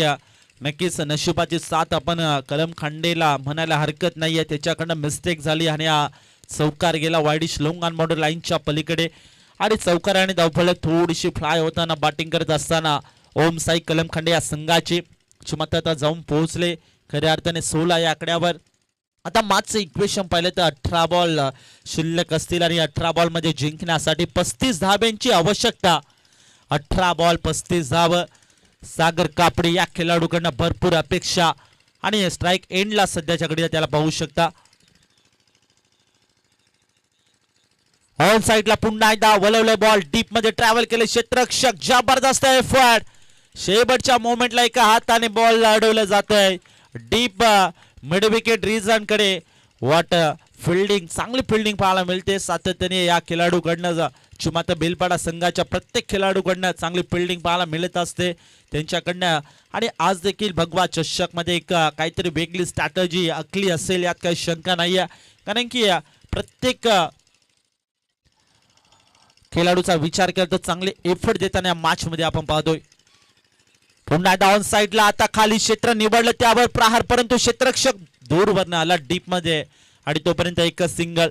नक्कीच नशिबाची साथ आपण कलमखंडेला म्हणायला हरकत नाहीये. त्याच्याकडनं मिस्टेक झाली आणि चौकार गेला वाईडिश लोंग ऑन बाउंड्री लाईनच्या पलीकडे आणि चौकार आणि धावफलक थोडीशी फ्लाय होताना बॅटिंग करत असताना ओम साई कलमखंडे या संघाचे क्षमता जाऊन पोहोचले खऱ्या अर्थाने 16 या आकड्यावर. आता मागचं इक्वेशन पाहिलं तर 18 बॉल शिल्लक असतील आणि 18 बॉल मध्ये जिंकण्यासाठी 35 धाब्यांची आवश्यकता. 18 बॉल 35 धाव. सागर कापडे या खेळाडूकडनं भरपूर अपेक्षा आणि स्ट्राईक एंडला सध्याच्या घडीला त्याला पाहू शकता. ऑन साइडला पुन्हा एकदा वळवले बॉल, डीप मध्ये ट्रॅव्हल केले क्षेत्ररक्षक, जबरदस्त एफर्ट. शेवटच्या मोमेंटला एका हाताने बॉल अडवलं जात आहे डीप मिड विकेट रिजन कडे. वाट फिल्डिंग, चांगली फिल्डिंग पाहायला मिळते सातत्याने या खेळाडूकडनं. चिमाता बेलपाडा संघाच्या प्रत्येक खेळाडूकडनं चांगली फिल्डिंग पाहायला मिळत असते त्यांच्याकडनं. आणि आज देखील भगवा चषक मध्ये एक काहीतरी वेगळी स्ट्रॅटजी आखली असेल यात काही शंका नाहीये, कारण की प्रत्येक खेळाडूचा विचार करतो, चांगले एफर्ट देताना या मॅच मध्ये आपण पाहतोय. पुन्हा डाऊन साइडला आता खाली क्षेत्र निवडलं त्यावर प्रहार, परंतु क्षेत्ररक्षक दूरवरनं आला डीप मध्ये आणि तोपर्यंत एक सिंगल.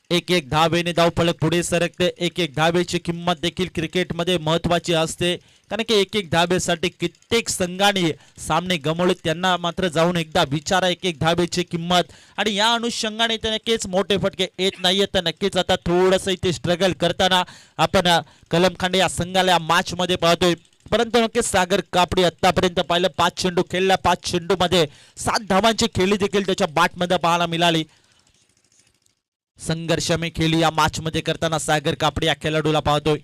1-1 धावेने धावफलक पुढे सरकते. 1-1 धावेची किंमत देखील क्रिकेटमध्ये महत्वाची असते, कारण की 1-1 धावेसाठी कित्येक संघाने सामने गमावले. त्यांना मात्र जाऊन एकदा विचारा 1-1 धावेची किंमत. आणि या अनुषंगाने ते नक्कीच मोठे फटके येत नाहीये, तर नक्कीच आता थोडंसं इथे स्ट्रगल करताना आपण कलमखंडे या संघाला या मॅच मध्ये पाहतोय. परंतु नक्कीच सागर कापडी आतापर्यंत पाहिलं 5 चेंडू खेळला, 5 चेंडू मध्ये 7 धावांची खेळी देखील त्याच्या बॅट मध्ये पाहायला मिळाली. संघर्षमय खेळी या मॅच मध्ये करताना सागर कापडी या खेळाडूला पाहतोय.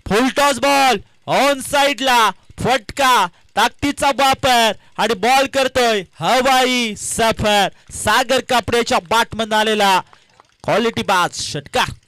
फुल टॉस बॉल ऑन साइडला, फटका, ताकदीचा वापर आणि बॉल करतोय हवाई सफर. सागर कापडेच्या बॅट मध्ये आलेला क्वालिटी बाज षटकार.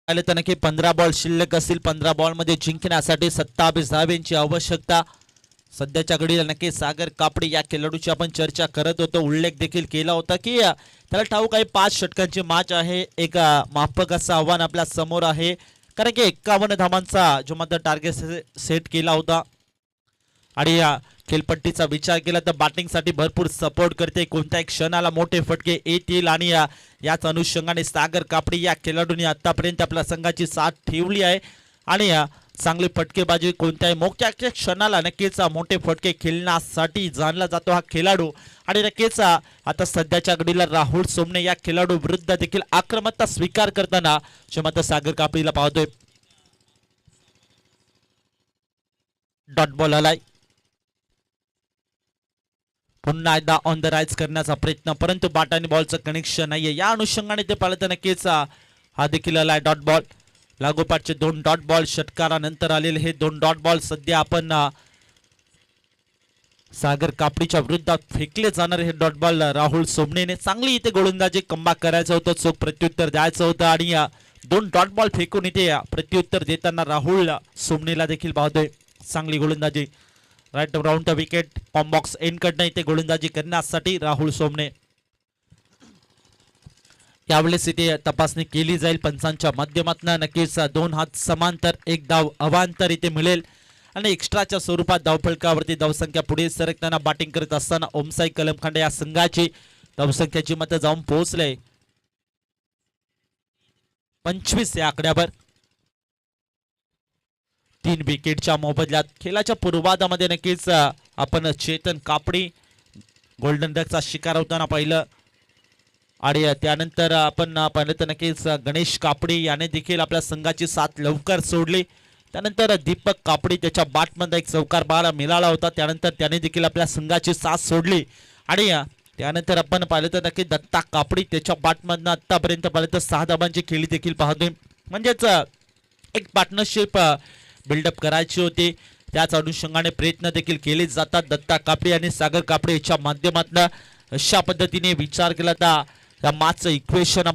आले तर नक्की 15 बॉल शिल्लक असतील. 15 बॉल मध्ये जिंकण्यासाठी 27 धावेंची आवश्यकता. सध्याच्या घडीला नक्की सागर कापडी या खेळाडूची आपण चर्चा करत होतो, उल्लेख देखील केला होता की त्याला ठाऊक आहे 5 षटकांची मॅच आहे. एक माफक असं आव्हान आपल्या समोर आहे, कारण की 51 धावांचा जो मात्र टार्गेट सेट केला होता. आणि खेळपट्टीचा विचार केला तर बॅटिंगसाठी भरपूर सपोर्ट करते. कोणत्याही क्षणाला मोठे फटके येतील आणि याच अनुषंगाने सागर कापडी या खेळाडूंनी आतापर्यंत आपल्या संघाची साथ ठेवली आहे. आणि चांगली फटकेबाजी कोणत्याही मोठ्या क्षणाला नक्कीच मोठे फटके खेळण्यासाठी जाणला जातो हा खेळाडू. आणि नक्कीच आता सध्याच्या घडीला राहुल सोमने या खेळाडू विरुद्ध देखील आक्रमकता स्वीकार करताना क्षमता सागर कापडीला पाहतोय. डॉट बॉल आलाय, पुन्हा एकदा ऑन द राईज करण्याचा प्रयत्न, परंतु बॅट आणि बॉलचं कनेक्शन नाहीये. या अनुषंगाने ते पाहिलं तर नक्कीच हा देखील आलाय डॉट बॉल. लागोपाठचे 2 डॉट बॉल षटकारानंतर आलेले हे 2 डॉट बॉल सध्या आपण सागर कापडीच्या विरुद्धात फेकले जाणारे हे डॉट बॉल राहुल सोमनेने चांगली इथे गोलंदाजी कमबॅक करायचं होतं, चोख प्रत्युत्तर द्यायचं होतं आणि 2 डॉट बॉल फेकून इथे प्रत्युत्तर देताना राहुल सोमनेला देखील पाहतोय चांगली गोलंदाजी. राईट राऊंड द विकेट कॉम्बॉक्स एंड कडनं इथे गोलंदाजी करण्यासाठी राहुल सोमने. यावेळेस इथे तपासणी केली जाईल पंचांच्या माध्यमातून. नक्कीच 2 हात समांतर 1 धाव अवांतर इथे मिळेल आणि एक्स्ट्राच्या स्वरूपात धावफलकावरती धावसंख्या पुढे सरकताना बॅटिंग करत असताना ओमसाई कलमखंडे या संघाची धावसंख्याची मतं जाऊन पोहोचले 25 या आकड्यावर. 3 विकेटच्या मोबदल्यात खेळाच्या पूर्वार्धामध्ये नक्कीच आपण चेतन कापडी गोल्डन डकचा शिकार होताना पाहिलं आणि त्यानंतर आपण पाहिलं तर नक्कीच गणेश कापडी याने देखील आपल्या संघाची साथ लवकर सोडली. त्यानंतर दीपक कापडी त्याच्या बॅटमध्ये एक चौकार पाहायला मिळाला होता, त्यानंतर त्याने देखील आपल्या संघाची साथ सोडली आणि त्यानंतर आपण पाहिलं तर नक्की दत्ता कापडी त्याच्या बॅटमधनं आतापर्यंत पाहिलं तर 6 धावांची खेळी देखील पाहतोय. म्हणजेच एक पार्टनरशिप बिल्डअप करायची होती, त्याच अनुषंगाने प्रयत्न देखील केले जातात. दत्ता कापडी आणि सागर कापडी याच्या माध्यमातून अशा पद्धतीने विचार केला तर या मॅचचं इक्वेशन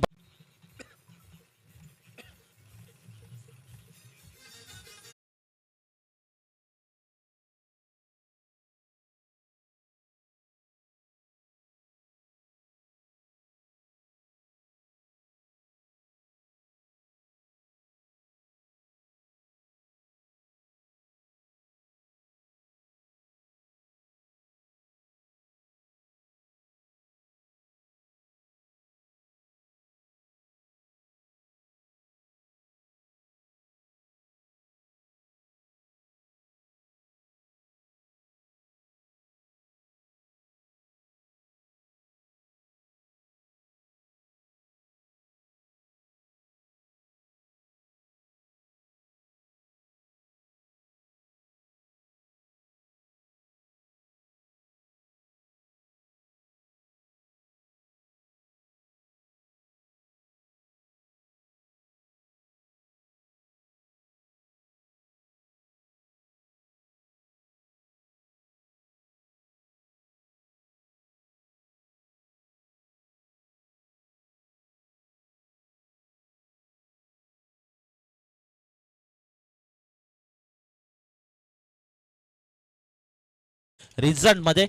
रिझल्ट मध्ये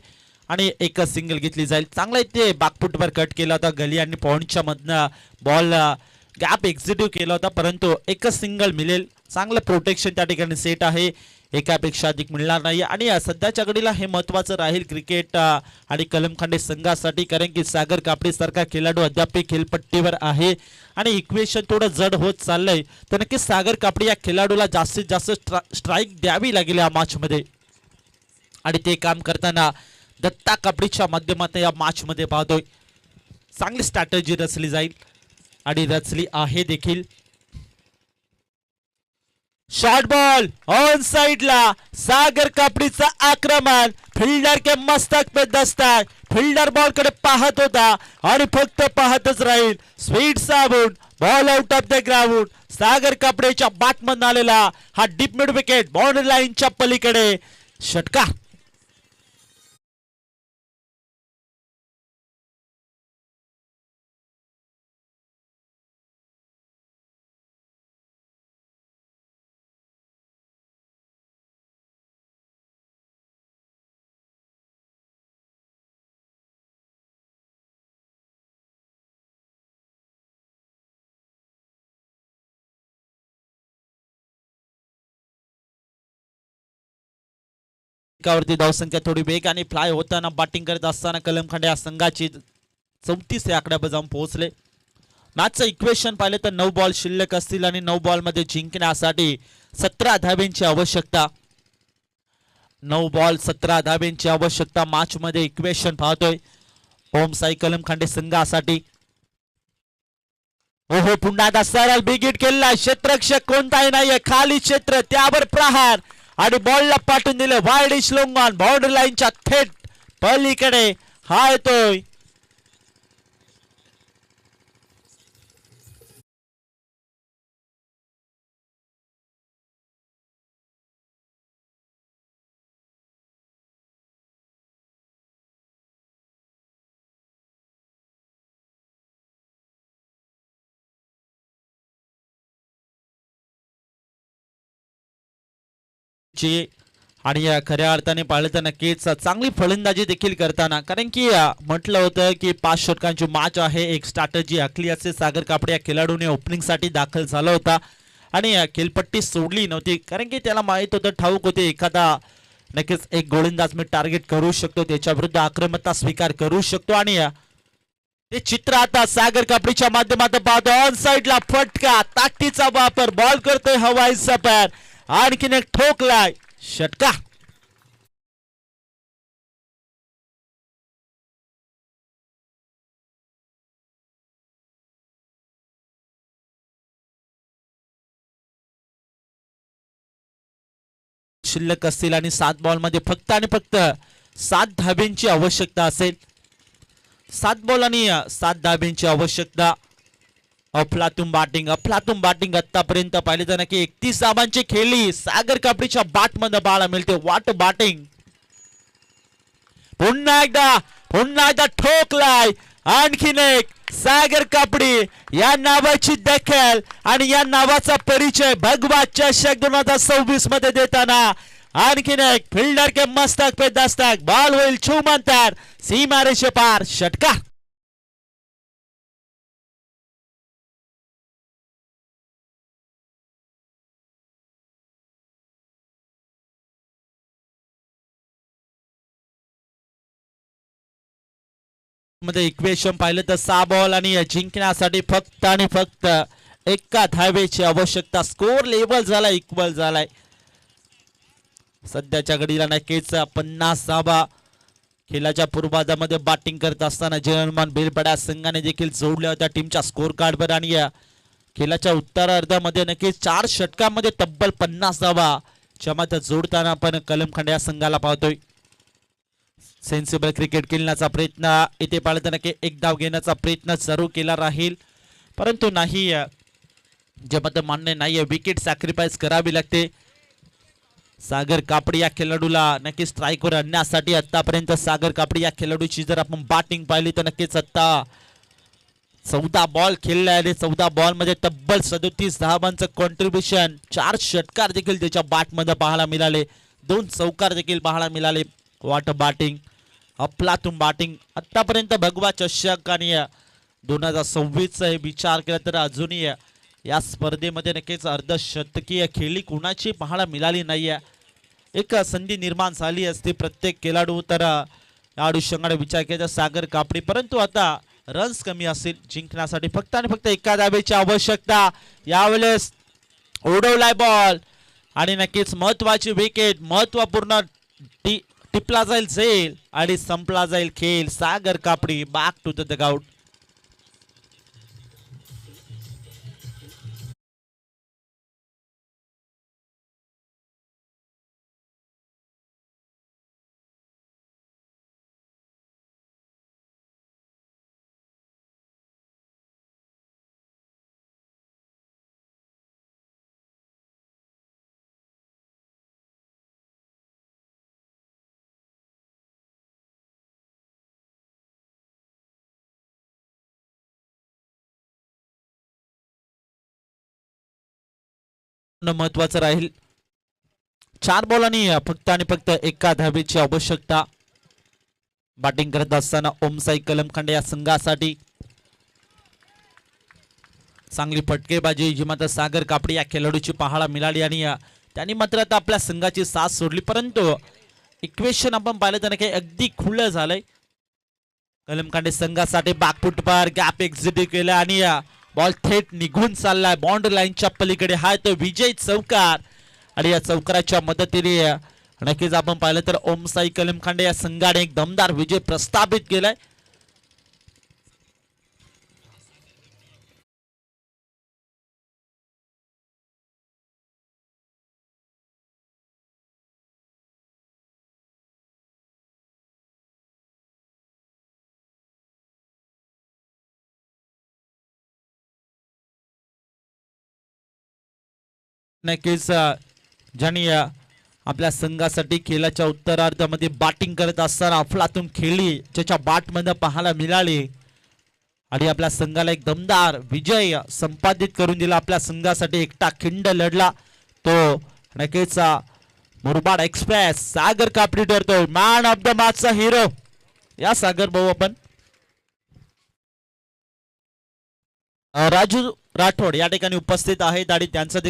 आणि एक सिंगल घेतली जाईल. चांगला इथे बॅकफुटवर कट केला होता गली आणि पॉइंटच्या मधनं बॉल गॅप एक्झिक्यूट केला होता, परंतु एकच सिंगल मिळेल. चांगलं प्रोटेक्शन त्या ठिकाणी सेट आहे, एकापेक्षा अधिक मिळणार नाही आणि सध्याच्या घडीला हे महत्त्वाचं राहील क्रिकेट आणि कलमखंडे संघासाठी, कारण की सागर कापडी सारखा खेळाडू अद्याप खेळपट्टीवर आहे आणि इक्वेशन थोडं जड होत चाललंय. तर नक्कीच सागर कापडी या खेळाडूला जास्तीत जास्त स्ट्राईक द्यावी लागेल या मॅच मध्ये आणि ते काम करताना दत्ता कापडीच्या माध्यमातून या मॅच मध्ये पाहतोय चांगली स्ट्रॅटेजी रचली जाईल आणि रचली आहे देखील. शॉर्ट बॉल ऑन साइडला सागर कापडीचा आक्रमण, फिल्डर के मस्तक पे दस्तक, फिल्डर बॉल कडे पाहत होता आणि फक्त पाहतच राहील. स्वीट साबून ball out of the ground. Sagar कापडीच्या बॅटमधून आलेला हा डीप मिड विकेट बाउंड्री लाईनच्या पलीकडे षटकार. वरती धावसंख्या थोडी वेगाने फ्लाय होताना बॅटिंग करत असताना कलमखंडे या संघाची 34 या आकड्यावर जाऊन पोहोचले. मॅचचं इक्वेशन पाहिलं तर 9 बॉल शिल्लक असतील आणि 9 बॉल मध्ये जिंकण्यासाठी 17 धाब्यांची आवश्यकता. 9 बॉल 17 धाब्यांची आवश्यकता मॅच मध्ये इक्वेशन पाहतोय ओम साई कलमखंडे संघासाठी. ओहो पुन्हा एकदा सरळ बिगिट केलेला, क्षेत्ररक्षक कोणताही नाहीये, खाली क्षेत्र त्यावर प्रहार आणि बॉलला पाठवून दिले वाईड श्लोंगॉन बाउंड्री लाईनच्या थेट पलीकडे हा येतोय संघाची आणि खऱ्या अर्थाने पाहिलं तर नक्कीच चांगली फलंदाजी देखील करताना, कारण की म्हटलं होतं की 5 षटकांची मॅच आहे, एक स्ट्रॅटजी आखली असे सागर कापडे या खेळाडूने ओपनिंगसाठी दाखल झाला होता आणि खेळपट्टी सोडली नव्हती, कारण की त्याला माहित होतं, ठाऊक होते एखादा नक्कीच एक गोलंदाज मी टार्गेट करू शकतो, त्याच्या विरुद्ध आक्रमकता स्वीकार करू शकतो आणि ते चित्र आता सागर कापडीच्या माध्यमातून पाहतो. ऑन साइडला फटका, ताकदीचा वापर, बॉल करतोय हवाईचा पॅर, आणखीन एक ठोकलाय षटका. शिल्लक असतील आणि 7 बॉल मध्ये फक्त आणि फक्त 7 धाब्यांची आवश्यकता असेल. 7 बॉल आणि 7 धाब्यांची आवश्यकता. अफलातून बॅटिंग आतापर्यंत पाहिले तर नक्की 31 धावांची खेळली सागर कापडीच्या बॅट मध्ये पाहायला मिळते. वाट बॅटिंग, पुन्हा एकदा ठोकलाय, आणखीन एक सागर कापडी या नावाची दखल आणि या नावाचा परिचय भगवा चषक 2026 मध्ये देताना आणखीन एक फिल्डर के मस्तक पे दस्तक, बॉल होईल छूमंतर, सीमारेषे पार, षटकार. मध्ये इक्वेशन पाहिलं तर 6 बॉल आणि जिंकण्यासाठी फक्त आणि फक्त एका धावेची आवश्यकता. स्कोर लेवल झाला, इक्वल झालाय. सध्याच्या घडीला नक्कीच 50 धावा खेळाच्या पूर्वार्धामध्ये बॅटिंग करत असताना जर्मन बेलपड्या संघाने देखील जोडल्या होत्या टीमच्या स्कोर कार्डवर आणि खेळाच्या उत्तरार्धामध्ये नक्कीच 4 षटकांमध्ये तब्बल 50 धावा जमात जोडताना आपण कलमखंड या संघाला पाहतोय. सेन्सिबल क्रिकेट खेळण्याचा प्रयत्न इथे पाहिलं तर नक्की एक धाव घेण्याचा प्रयत्न जरूर केला राहील, परंतु नाही, जे मत मान्य नाहीये, विकेट सॅक्रिफाईस करावी लागते. सागर कापडी या खेळाडूला नक्की स्ट्राईकवर आणण्यासाठी आतापर्यंत सागर कापडी या खेळाडूची जर आपण बॅटिंग पाहिली तर नक्कीच आता 14 बॉल खेळले आणि 14 बॉल मध्ये तब्बल 37 धावांचं कॉन्ट्रीब्युशन. 4 षटकार देखील त्याच्या बॅट मध्ये पाहायला मिळाले, 2 चौकार देखील पाहायला मिळाले. वाट बॅटिंग, अफलातून बॅटिंग आतापर्यंत भगवा चषक आणि 2026 हे विचार केला तर अजूनही या स्पर्धेमध्ये नक्कीच अर्धशतकीय खेळी कुणाची पाहायला मिळाली नाहीये. एक संधी निर्माण झाली असती प्रत्येक खेळाडू तर या संघाने विचार केला सागर कापडी, परंतु आता रन्स कमी असतील. जिंकण्यासाठी फक्त आणि फक्त एका धावेची आवश्यकता. यावेळेस उडवलाय बॉल आणि नक्कीच महत्वाची विकेट, महत्वपूर्ण टिपला जाईल झेल आणि संपला जाईल खेळ. सागर कापडी बॅक टू द डगआउट. महत्वाचं राहील. 4 बॉल आणि फक्त एका धावेची आवश्यकता. बॅटिंग करत असताना ओमसाई कलमखंड या संघासाठी चांगली फटकेबाजी जी मात्र सागर कापडी या खेळाडूची पाहायला मिळाली आणि त्यांनी मात्र आता आपल्या संघाची साथ सोडली, परंतु इक्वेशन आपण पाहिलं तर काही अगदी खुलं झालंय. कलमखंडे संघासाठी बॅकफुट पर गॅप एक्झिट केला आणि बॉल थेट निघून चाललाय बाउंड्री लाईनच्या पलीकडे. हा तो विजय चौकार आणि या चौकाराच्या मदतीने नक्कीच आपण पाहिलं तर ओमसाई कलमखंडे या संघाने एक दमदार विजय प्रस्थापित केलाय. नक्कीच ज्यांनी आपल्या संघासाठी खेळाच्या उत्तरार्धामध्ये बॅटिंग करत असताना अफलातून खेळली ज्याच्या बॅटमध्ये पाहायला मिळाली आणि आपल्या संघाला एक दमदार विजय संपादित करून दिला. आपल्या संघासाठी एकटा खिंड लढला तो नक्कीच मुरबाड एक्सप्रेस सागर कापडी ठरतोय मॅन ऑफ द मॅचचा हिरो. या सागर भाऊ आपण. राजू राठोड या ठिकाणी उपस्थित आहेत आणि त्यांचं